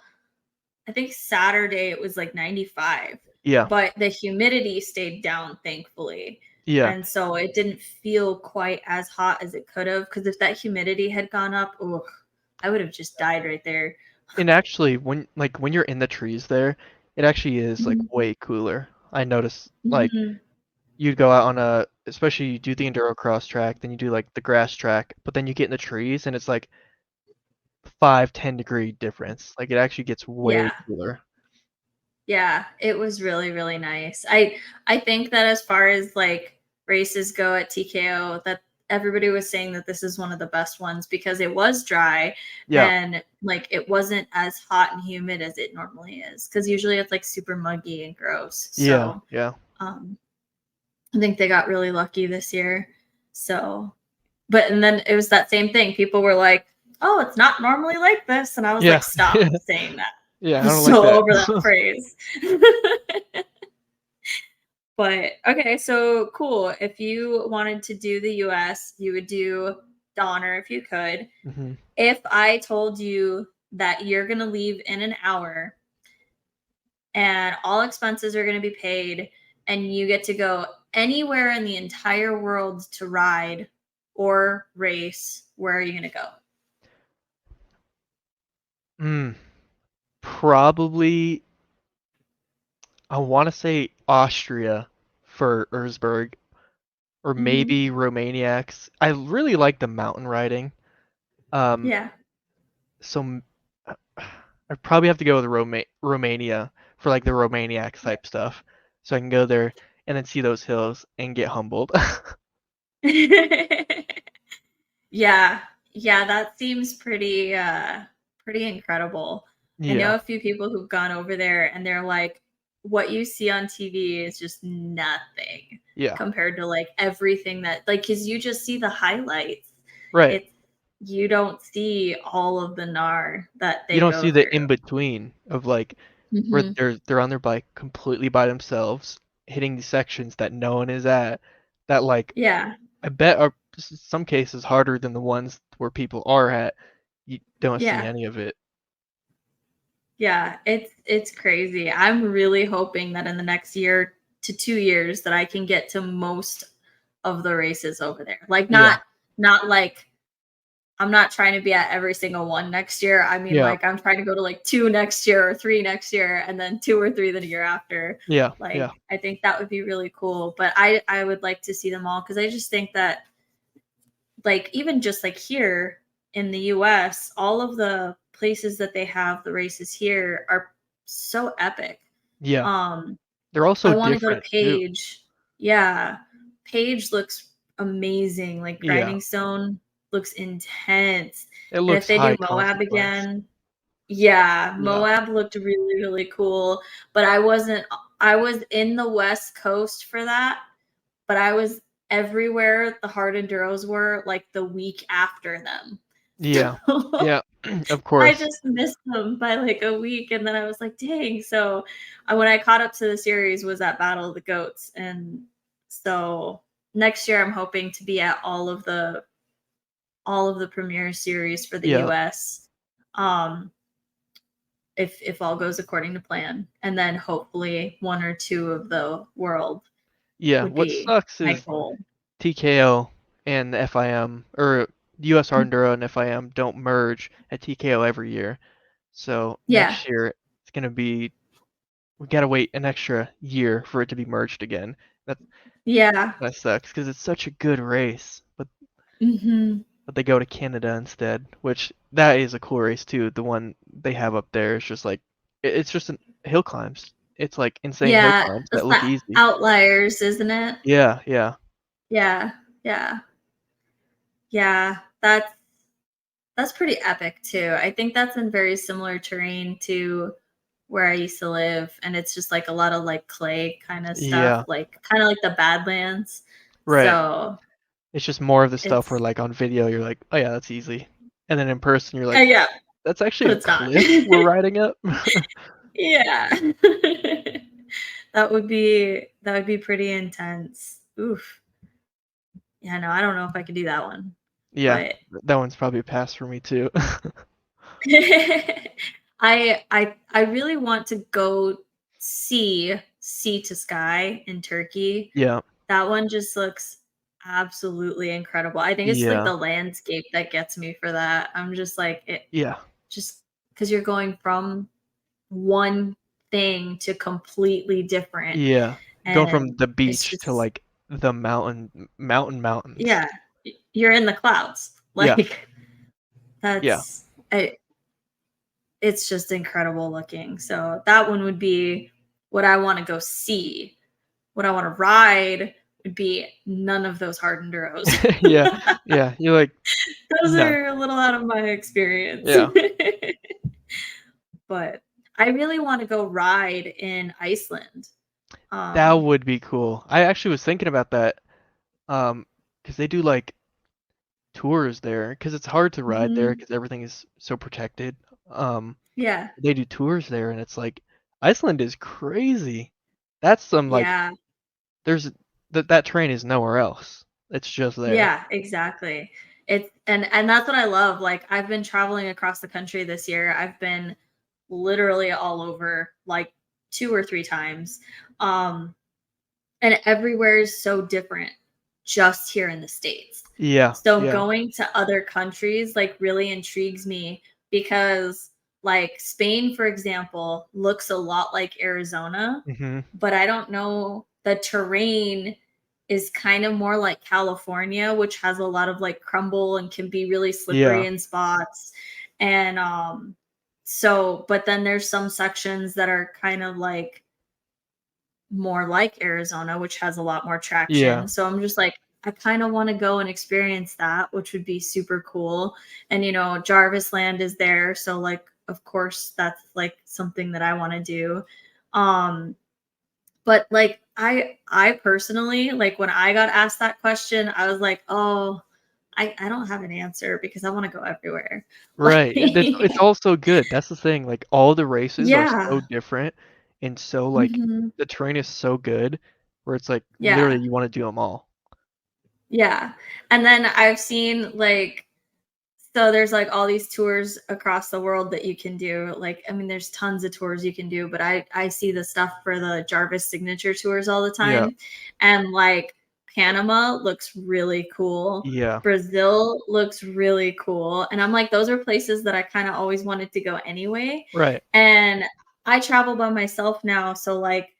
I think Saturday it was like 95, Yeah, but the humidity stayed down, thankfully. yeah. And so it didn't feel quite as hot as it could have. Because if that humidity had gone up, ugh, I would have just died right there. And actually, when you're in the trees there, it actually is like Mhm. way cooler. I noticed like Mhm. you'd go out on a, especially you do the enduro cross track, then you do like the grass track, but then you get in the trees and it's like 5, 10 degree difference. Like it actually gets way Yeah. cooler. Yeah, it was really, really nice. I think that as far as like races go at TKO, that everybody was saying that this is one of the best ones because it was dry Yeah, and like it wasn't as hot and humid as it normally is. Because usually it's like super muggy and gross. yeah, So yeah, um I think they got really lucky this year. So but and then it was that same thing. People were like, oh, it's not normally like this. And I was yeah, like, stop saying that. yeah. I I was don't like so that. over that phrase. But okay, so cool. If you wanted to do the US, you would do Donner if you could. hmm If I told you that you're going to leave in an hour and all expenses are going to be paid and you get to go anywhere in the entire world to ride or race, where are you going to go? Mm, probably I want to say Austria for Erzberg or Mhm. maybe Romaniacs. I really like the mountain riding. Um, Yeah. so I'd probably have to go with Romania for like the Romaniacs type stuff, so I can go there and then see those hills and get humbled. Yeah. Yeah, that seems pretty incredible. I Yeah, know a few people who've gone over there and they're like, what you see on TV is just nothing yeah, compared to like everything that like cuz you just see the highlights. right. It's you don't see all of the gnar that You they don't go see the in through. between of like where Mhm. they're on their bike completely by themselves, hitting these sections that no one is at. That like Yeah. I bet are some cases harder than the ones where people are at. You don't see Yeah. any of it. Yeah, it's crazy. I'm really hoping that in the next year to 2 years that I can get to most of the races over there. Like Yeah, not like I'm not trying to be at every single one next year. I mean yeah, like I'm trying to go to like 2 next year or 3 next year and then 2 or 3 the year after. yeah, Like yeah, I think that would be really cool, but I would like to see them all cuz I just think that like even just like here in the US, all of the places that they have the races here are so epic. yeah. Um, They're I also want to go to different too. Page. Yeah, Page looks amazing. Like Yeah, Grinding Stone looks intense. it And if looks they do high Moab consequence. again, yeah, Yeah, Moab looked really, really cool. But I wasn't, I was in the West Coast for that, but I was everywhere the hard enduros were like the week after them. yeah, So yeah. Of I course. just missed them by like a week and then I was like, dang. So when I caught up to the series was at Battle of the Goats. And so next year I'm hoping to be at all of the premiere series for the Yeah, US. Um if all goes according to plan. And then hopefully one or two of the world yeah. would What be sucks my is goal. TKO and the FIM or US Enduro and FIM don't merge at TKO every year. So Yeah. next year it's gonna be we gotta wait an extra year for it to be merged again. That Yeah. that sucks because it's such a good race, Hmm. but they go to Canada instead, which that is a cool race too. The one they have up there is just like it's just hill climbs. It's like insane hill Yeah. climbs That's that look the easy. outliers, isn't it? Yeah, yeah, Yeah. Yeah. Yeah. That's pretty epic too. I think that's in very similar terrain to where I used to live, and it's just like a lot of like clay kind of stuff, yeah. like kind of like the Badlands. Right. So It's just more of the stuff where it's like on video you're like, oh yeah, that's easy, and then in person you're like, yeah, that's actually but a it's not. cliff we're riding up. Yeah. That would be pretty intense. Oof. Yeah, no, I don't know if I could do that one. Yeah, But that one's probably a pass for me too. I really want to go see Sea to Sky in Turkey. Yeah, That one just looks absolutely incredible. I think it's like yeah, the landscape that gets me for that. I'm just like it yeah, just because you're going from one thing to completely different, yeah. Going from and the it's beach to just like the mountains. yeah, you're in the clouds. Yeah, Like yeah. that's it's just incredible looking. So that one would be what I want to go see. What I want to ride would be none of those hard enduros. Yeah, yeah. You're like, Those none. are a little out of my experience. Yeah, But I really want to go ride in Iceland. that Um, would be cool. I actually was thinking about that, because they do like tours there, because it's hard to ride there mhm. because everything is so protected. Um, Yeah. they do tours there, and it's like Iceland is crazy. That's some like Yeah. there's that train is nowhere else. It's just there. Yeah, exactly. It's and that's what I love. Like I've been traveling across the country this year. I've been literally all over like 2 or 3 times. Um and everywhere is so different just here in the States. Yeah, So yeah. going to other countries like really intrigues me because like Spain, for example, looks a lot like Arizona, Mhm. but I don't know the terrain is kind of more like California, which has a lot of like crumble and can be really slippery Yeah. in spots. And so but then there's some sections that are kind of like more like Arizona, which has a lot more Yeah. traction. So I'm just like, I kind of want to go and experience that, which would be super cool. And Jarvis Land is there, so like of course that's like something that I want to do. Um but like I personally like when I got asked that question, I was like, "Oh, I don't have an answer because I want to go everywhere." Like Right. It's all so good. That's the thing. Like all the races are so yeah. different and so like Mhm. the terrain is so good where it's like literally Yeah. you want to do them all. Yeah. And then I've seen like so there's like all these tours across the world that you can do. Like, I mean, there's tons of tours you can do, but I see the stuff for the Jarvis signature tours all the Yeah. time. And like Panama looks really cool. Yeah. Brazil looks really cool. And I'm like, those are places that I kind of always wanted to go anyway. Right. And I travel by myself now. So like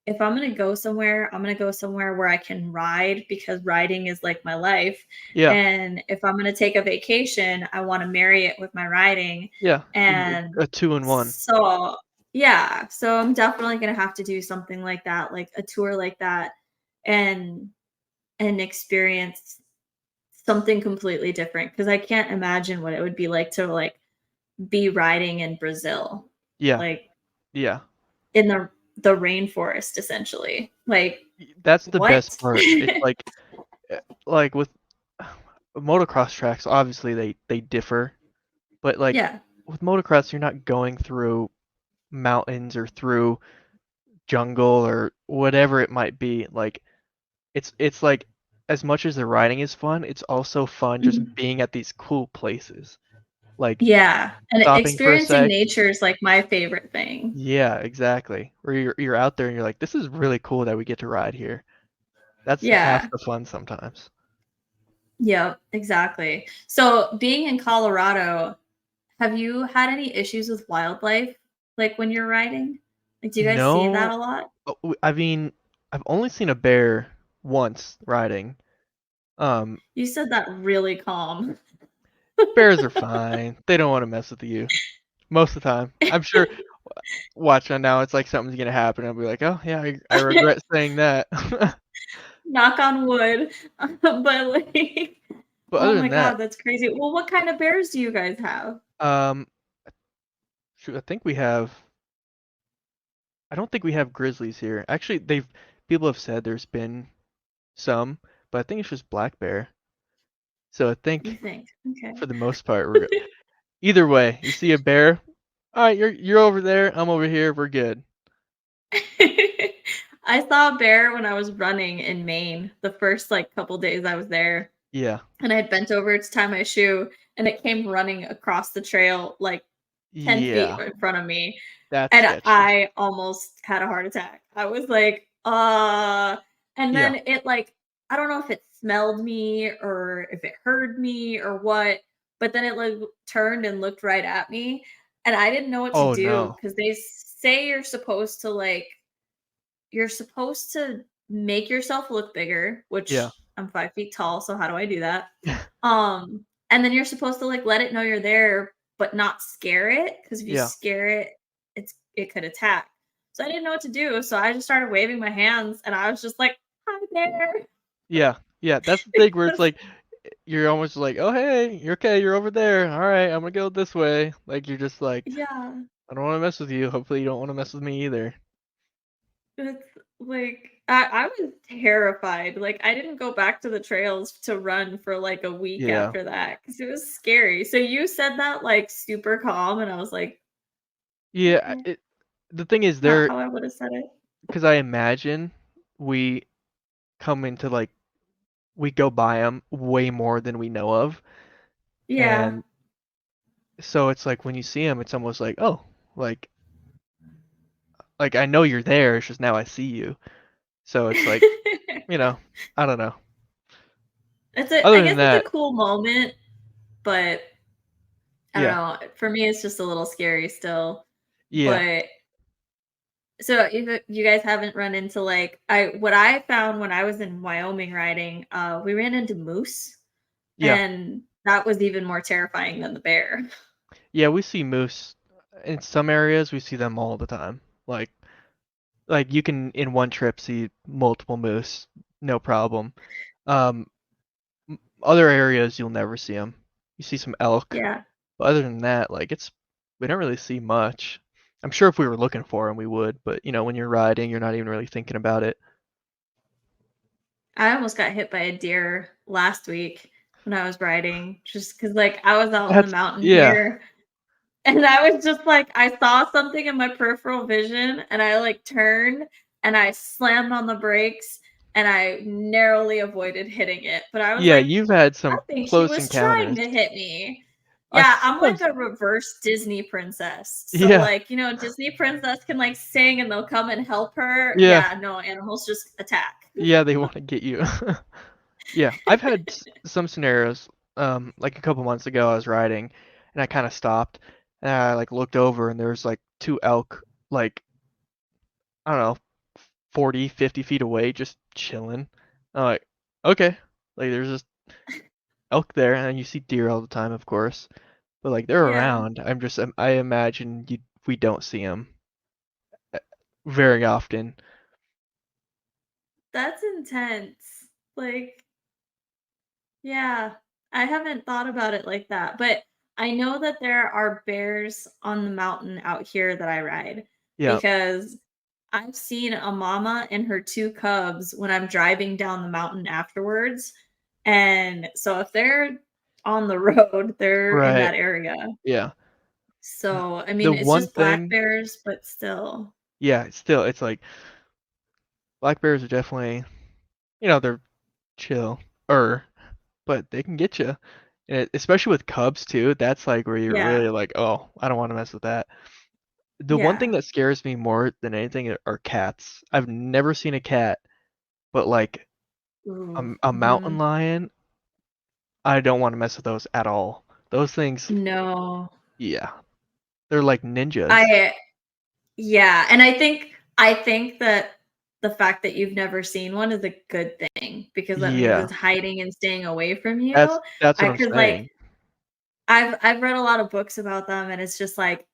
if I'm gonna go somewhere, I'm gonna go somewhere where I can ride because riding is like my life. Yeah. And if I'm gonna take a vacation, I want to marry it with my riding. Yeah. And A two in one. so, yeah, so I'm definitely gonna have to do something like that, like a tour like that, and experience something completely different because I can't imagine what it would be like to like be riding in Brazil, Yeah. like Yeah. in the rainforest, essentially. Like That's the best what? part. It's like with motocross tracks, obviously they differ, but like Yeah. with motocross you're not going through mountains or through jungle or whatever it might be. Like it's like as much as the riding is fun, it's also fun just Mhm. being at these cool places. Like Yeah, and stopping for a experiencing sec. nature is, like, my favorite thing. Yeah, exactly. Where you're out there and you're like, this is really cool that we get to ride here. That's half Yeah. the fun sometimes. Yep, exactly. So being in Colorado, have you had any issues with wildlife, like when you're riding? Like, do you guys see that No, a lot? I mean, I've only seen a bear once riding. Um, You said that really calm. Bears are fine. They don't want to mess with you most of the time. I'm sure. Watch on now, it's like something's gonna happen. I'll be like, oh yeah, I regret saying that. Knock on wood. But like, But oh other my than that, God, that's crazy. Well, what kind of bears do you guys have? um, shoot, I think we have. I don't think we have grizzlies here. Actually, they've people have said there's been some, but I think it's just black bear. So I You think think? Okay. for the most part we're good. Either way, you see a bear, all right, you're over there, I'm over here, we're good. I saw a bear when I was running in Maine the first like couple days I was there. Yeah, And I had bent over to tie my shoe and it came running across the trail like 10 feet yeah, in front of me. that's And sketchy. I almost had a heart attack. I was like, and Yeah. then it like, I don't know if it smelled me or if it heard me or what, but then it like turned and looked right at me. And I didn't know what to Oh do no. because they say you're supposed to make yourself look bigger, Yeah. which I'm 5 feet tall, so how do I do that? And then you're supposed to like let it know you're there, but not scare it, because if you Yeah. scare it, it could attack. So I didn't know what to do. So I just started waving my hands and I was just like, hi there. Yeah. Yeah. That's the thing where it's Because like you're almost like, oh hey, you're okay, you're over there. All right, I'm gonna go this way. Like you're just like, yeah, I don't want to mess with you. Hopefully you don't want to mess with me either. it's like I was terrified. Like I didn't go back to the trails to run for like a week Yeah. after that because it was scary. So you said that like super calm, and I was like, Yeah. okay, The thing is, not there how I would have said it. because I imagine we come into like we go by them way more than we know of, Yeah. and so it's like when you see them, it's almost like, oh, like I know you're there. It's just now I see you. So it's like, you know, I don't know. I Other than guess it's a that, cool moment, but I don't yeah, know. For me, it's just a little scary still. yeah, But so if you guys haven't run into like what I found when I was in Wyoming riding, we ran into moose, yeah, and that was even more terrifying than the bear. yeah. We see moose in some areas. We see them all the time. Like, you can in one trip see multiple moose, no problem. Um, Other areas you'll never see them. You see some elk, Yeah. but other than that, like we don't really see much. I'm sure if we were looking for them, we would, but when you're riding, you're not even really thinking about it. I almost got hit by a deer last week when I was riding, just because like I was out in the That's mountain yeah, here. And I was just like, I saw something in my peripheral vision and I like turned and I slammed on the brakes and I narrowly avoided hitting it. But I was yeah. like, You've had I some think she close was trying encounters. to hit me. I Yeah, I'm like sometimes a reverse Disney princess. So yeah, like, Disney princess can like sing and they'll come and help her. yeah, Yeah, no, animals just attack. yeah. They want to get you. Yeah, I've had some scenarios. Like a couple months ago, I was riding, and I kind of stopped, and I like looked over, and there was like two elk, like I don't know, 40, 50 feet away, just chilling. I'm like, okay, like there's just elk there, and you see deer all the time, of course, but like they're Yeah, around. I imagine we don't see them very often. that's intense. Like, yeah, I haven't thought about it like that, but I know that there are bears on the mountain out here that I ride Yeah, because I've seen a mama and her two cubs when I'm driving down the mountain afterwards. And so if they're on the road, they're in right. that area. Yeah. So, I mean, The it's one just black thing, bears, but still. yeah, still, it's like black bears are definitely, they're chill, but they can get you. And especially with cubs too, that's like where you're Yeah. really like, oh, I don't want to mess with that. The one thing Yeah. that scares me more than anything are cats. I've never seen a cat, but like Ooh. a mountain Mhm. lion. I don't want to mess with those at all. Those things, No. yeah, they're like ninjas. I Yeah, and I think that the fact that you've never seen one is a good thing because that means Yeah, it's hiding and staying away from that's you. that's what I I'm could like saying. I've read a lot of books about them and it's just like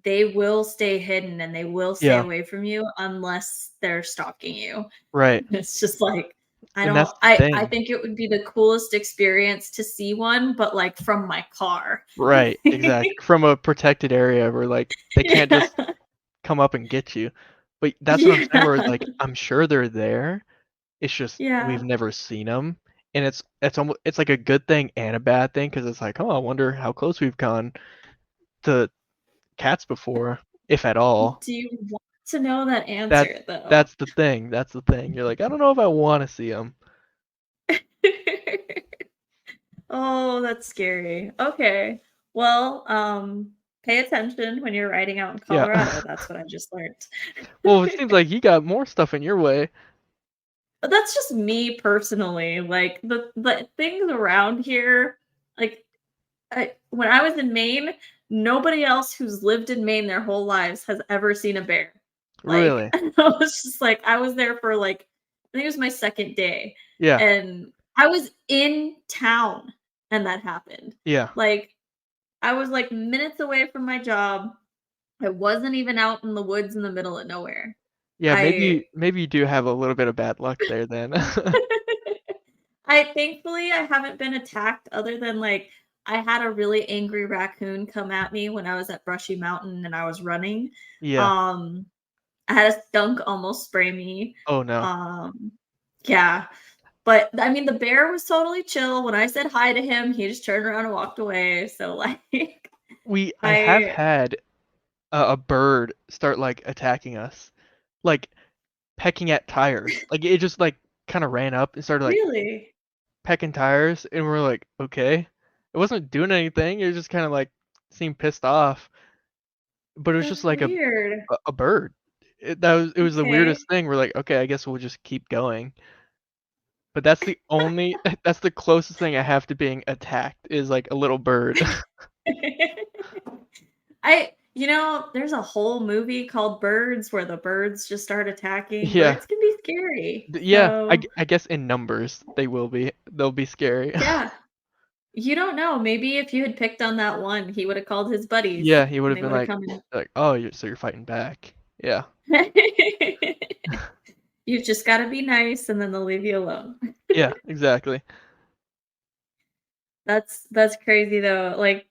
they will stay hidden and they will stay Yeah, away from you unless they're stalking you. right. It's just like I And don't that's the I thing. think it would be the coolest experience to see one, but like from my car. Right, exactly. From a protected area where like they can't Yeah. just come up and get you. But that's what I'm saying where Yeah. like I'm sure they're there. It's just we've Yeah. never seen them. And it's almost it's like a good thing and a bad thing because it's like, oh, I wonder how close we've gone to cats before, if at all. Do you want to know that That answer though? that's the thing. That's the thing. You're like, I don't know if I want to see them. Oh, that's scary. Okay. Well, pay attention when you're riding out in Yeah. Colorado. That's what I just learned. Well, it seems like you got more stuff in your way. But that's just me personally. Like the things around here, like when I was in Maine, nobody else who's lived in Maine their whole lives has ever seen a bear. Like Really. I was just like I was there for like I think it was my second day, Yeah. and I was in town, and that happened. Yeah. Like I was like minutes away from my job. I wasn't even out in the woods in the middle of nowhere. Yeah, I maybe you do have a little bit of bad luck there then. I thankfully I haven't been attacked other than like I had a really angry raccoon come at me when I was at Brushy Mountain and I was running. Yeah. Um I had a skunk almost spray me. Oh no. Um yeah. But I mean the bear was totally chill. When I said hi to him, he just turned around and walked away. So like I have I had a bird start like attacking us, like pecking at tires. Like it just like kind of ran up and started like really pecking tires, and we're like, okay. It wasn't doing anything. It was just kind of like seemed pissed off, but it was that's just like weird. a bird. It was the Okay. weirdest thing. We're like, okay, I guess we'll just keep going. But that's the only that's the closest thing I have to being attacked is like a little bird. There's a whole movie called Birds where the birds just start attacking. Yeah. Birds can be scary. Yeah, So, I guess in numbers they will be. They'll be scary. yeah, you don't know. Maybe if you had picked on that one, he would have called his buddies Yeah, he would and have they been would have come in. like, oh, you're fighting back. Yeah. You've just got to be nice and then they'll leave you alone. Yeah, exactly. That's crazy though. Like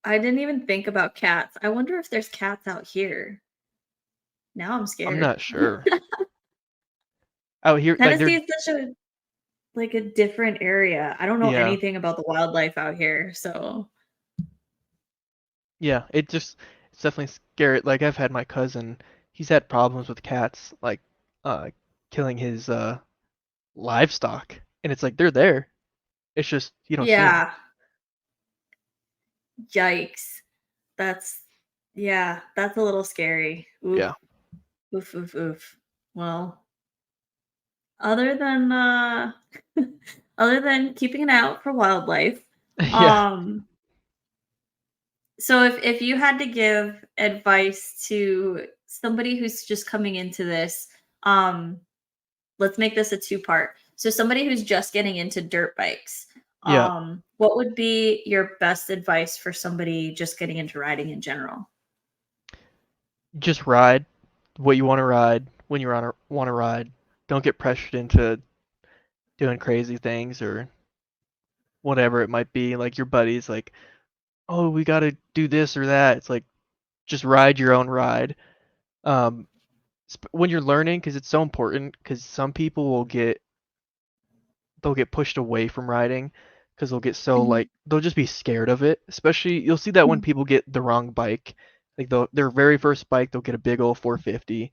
I didn't even think about cats. I wonder if there's cats out here. Now I'm I'm scared. not sure. Out here, like Tennessee they're is such a like a different area. I don't know yeah, anything about the wildlife out here, so yeah. It's definitely scary. Like I've had my cousin, he's had problems with cats, like uh killing his livestock, and it's like they're there. It's just you don't see them. yeah. Yikes. That's yeah, that's a little scary. Oof, Yeah. oof, oof, oof. Well, other than other than keeping an eye out for wildlife, Yeah. um, so if you had to give advice to somebody who's just coming into this, um, let's make this a two-part. So somebody who's just getting into dirt bikes, Yeah. what would be your best advice for somebody just getting into riding in general? Just ride what you want to ride when you want to ride. Don't get pressured into doing crazy things or whatever it might be. Like your buddies, like, oh, we got to do this or that. It's like just ride your own ride. Um, when you're learning, because it's so important. Because some people they'll get pushed away from riding because they'll get so Mhm. like they'll just be scared of it. Especially you'll see that when Mhm. people get the wrong bike, like their very first bike, they'll get a big old 450,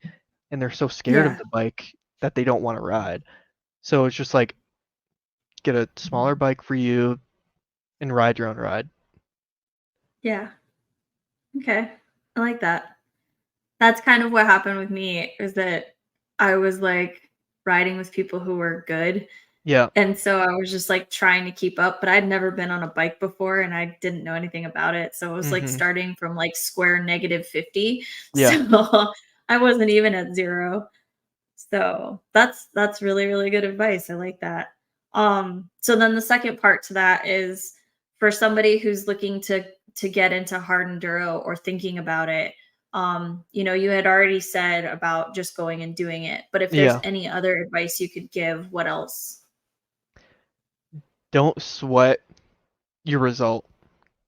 and they're so scared of Yeah. the bike that they don't want to ride. So it's just like get a smaller bike for you and ride your own ride. Yeah. Okay. I like that. That's kind of what happened with me is that I was like riding with people who were good Yeah. And so I was just like trying to keep up, but I'd never been on a bike before and I didn't know anything about it. So it was like Mhm. starting from like square -50. Yeah. So I wasn't even at 0. So that's really, really good advice. I like that. So then the second part to that is for somebody who's looking to get into hard enduro or thinking about it. You had already said about just going and doing it, but if there's Yeah. any other advice you could give, what else? Don't sweat your result,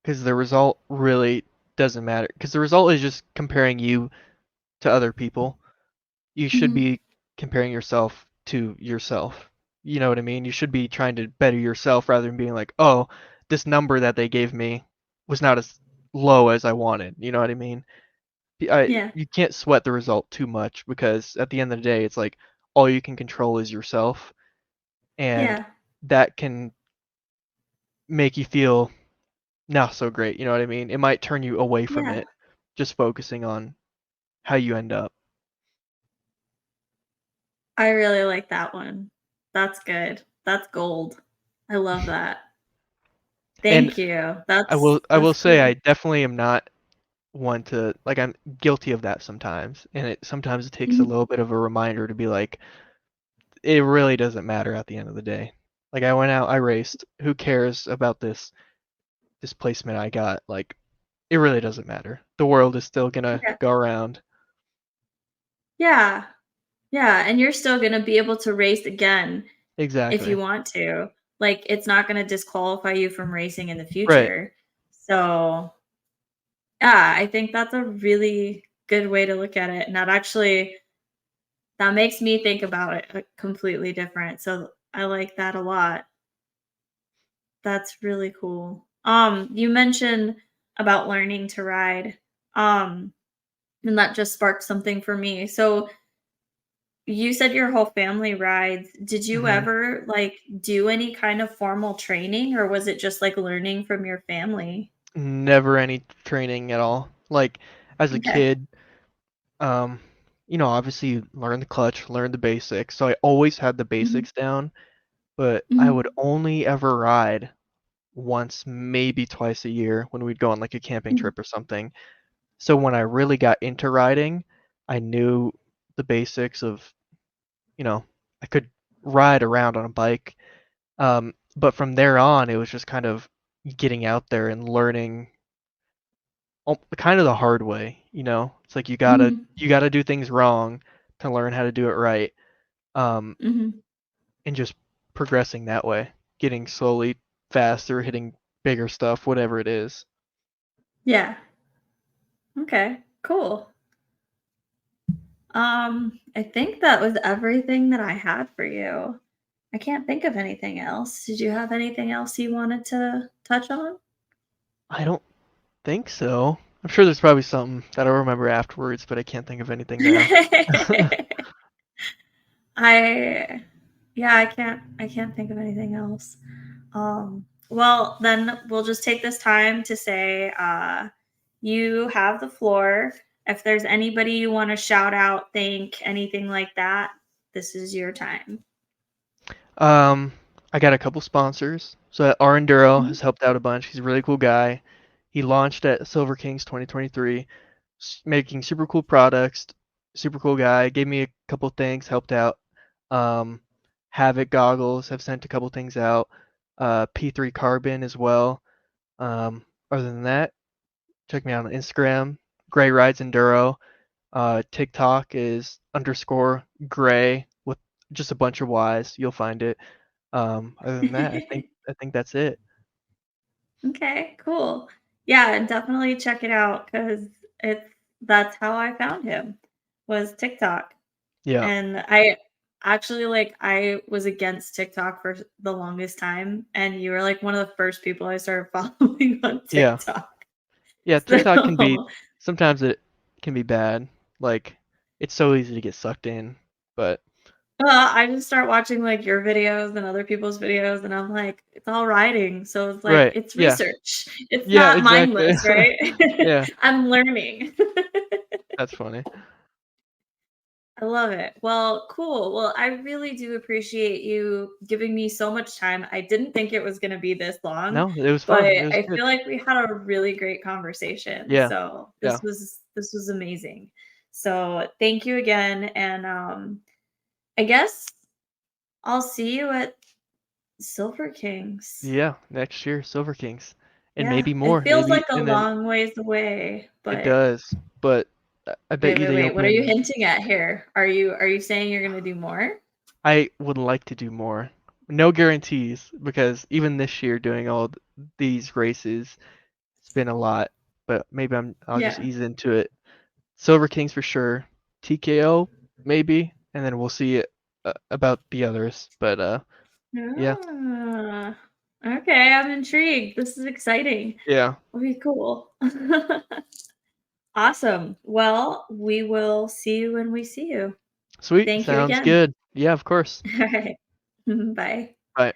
because the result really doesn't matter. Because the result is just comparing you to other people. You should Mhm. be comparing yourself to yourself. You know what I mean? You should be trying to better yourself rather than being like, oh, this number that they gave me was not as low as I wanted. You know what I mean? Yeah. You can't sweat the result too much, because at the end of the day, it's like all you can control is yourself, and Yeah. that can make you feel not so great. You know what I mean? It might turn you away from Yeah. it, just focusing on how you end up. I really like that one. That's good. That's gold. I love that. And Thank you. I will That's say I cool. definitely am not one to, like, I'm guilty of that sometimes, and it takes a Mhm. little bit of a reminder to be like, it really doesn't matter at the end of the day. Like, I went out, I raced. Who cares about this placement I got? Like, it really doesn't matter. The world is still gonna Yeah. go around. Yeah. Yeah, and you're still gonna be able to race again if you Exactly. want to. Like, it's not gonna disqualify you from racing in the Right. future. So, yeah, I think that's a really good way to look at it, and that makes me think about it, completely different. So, I like that a lot. That's really cool. You mentioned about learning to ride, um, and that just sparked something for me. So, you said your whole family rides. Did you Mhm. ever, like, do any kind of formal training, or was it just, like, learning from your family? Never any training at all. Like, as a Okay. kid, um, obviously you learn the clutch, learn the basics. So I always had the Mhm. basics down, but I would Mhm. only ever ride once, maybe twice a year when we'd go on like a camping Mhm. trip or something. So when I really got into riding, I knew the basics of, you know, I could ride around on a bike. But from there on, it was just kind of getting out there and learning kind of the hard way, you know? It's like Mhm. you gotta do things wrong to learn how to do it right. Um, Mhm. and just progressing that way, getting slowly faster, hitting bigger stuff, whatever it is. Yeah. Okay, cool. I think that was everything that I had for you. I can't think of anything else. Did you have anything else you wanted to touch on? I don't think so. I'm sure there's probably something that I'll remember afterwards, but I can't think of anything now. I yeah, I can't think of anything else. Well, then we'll just take this time to say you have the floor. If there's anybody you want to shout out, thank, anything like that, this is your time. Um, I got a couple sponsors. So our Enduro Mhm. has helped out a bunch. He's a really cool guy. He launched at Silver Kings 2023, making super cool products. Super cool guy. Gave me a couple things, helped out. Um, Havoc goggles have sent a couple things out. P3 Carbon as well. Other than that, check me out on Instagram, Gray Rides Enduro. TikTok is underscore Gray with just a bunch of Y's. You'll find it. Other than that, I think that's it. Okay, cool. Yeah, and definitely check it out because it's that's how I found him was TikTok. Yeah. And I actually I was against TikTok for the longest time, and you were like one of the first people I started following on Yeah. TikTok. Yeah, TikTok can be So sometimes it can be bad. Like, it's so easy to get sucked in, but I just start watching like your videos and other people's videos, and I'm like, it's all writing. So it's like right. it's Yeah. research. It's Yeah, not exactly. mindless, right? Yeah, I'm learning. that's funny. I love it. Well, cool. Well, I really do appreciate you giving me so much time. I didn't think it was going to be this long, No, it was but fun. It was I good. feel like we had a really great conversation. Yeah. So Yeah. this was amazing. So thank you again, and I guess I'll see you at Silver Kings. Yeah. Next year, Silver Kings, and Yeah, maybe it more. feels Maybe, like a and then long ways away, it but does. But I bet you they wait. What are you open. hinting at here? Are you saying you're going to do more? I would like to do more. No guarantees because even this year doing all these races, it's been a lot. But maybe I'll just Yeah. ease into it. Silver Kings for sure. TKO maybe, and then we'll see about the others. But yeah, Ah, okay, I'm intrigued. This is exciting. yeah, Will be cool. Awesome. Well, we will see you when we see you. sweet. Thank you Sounds again. good. Yeah, of course. All right. Bye. Bye.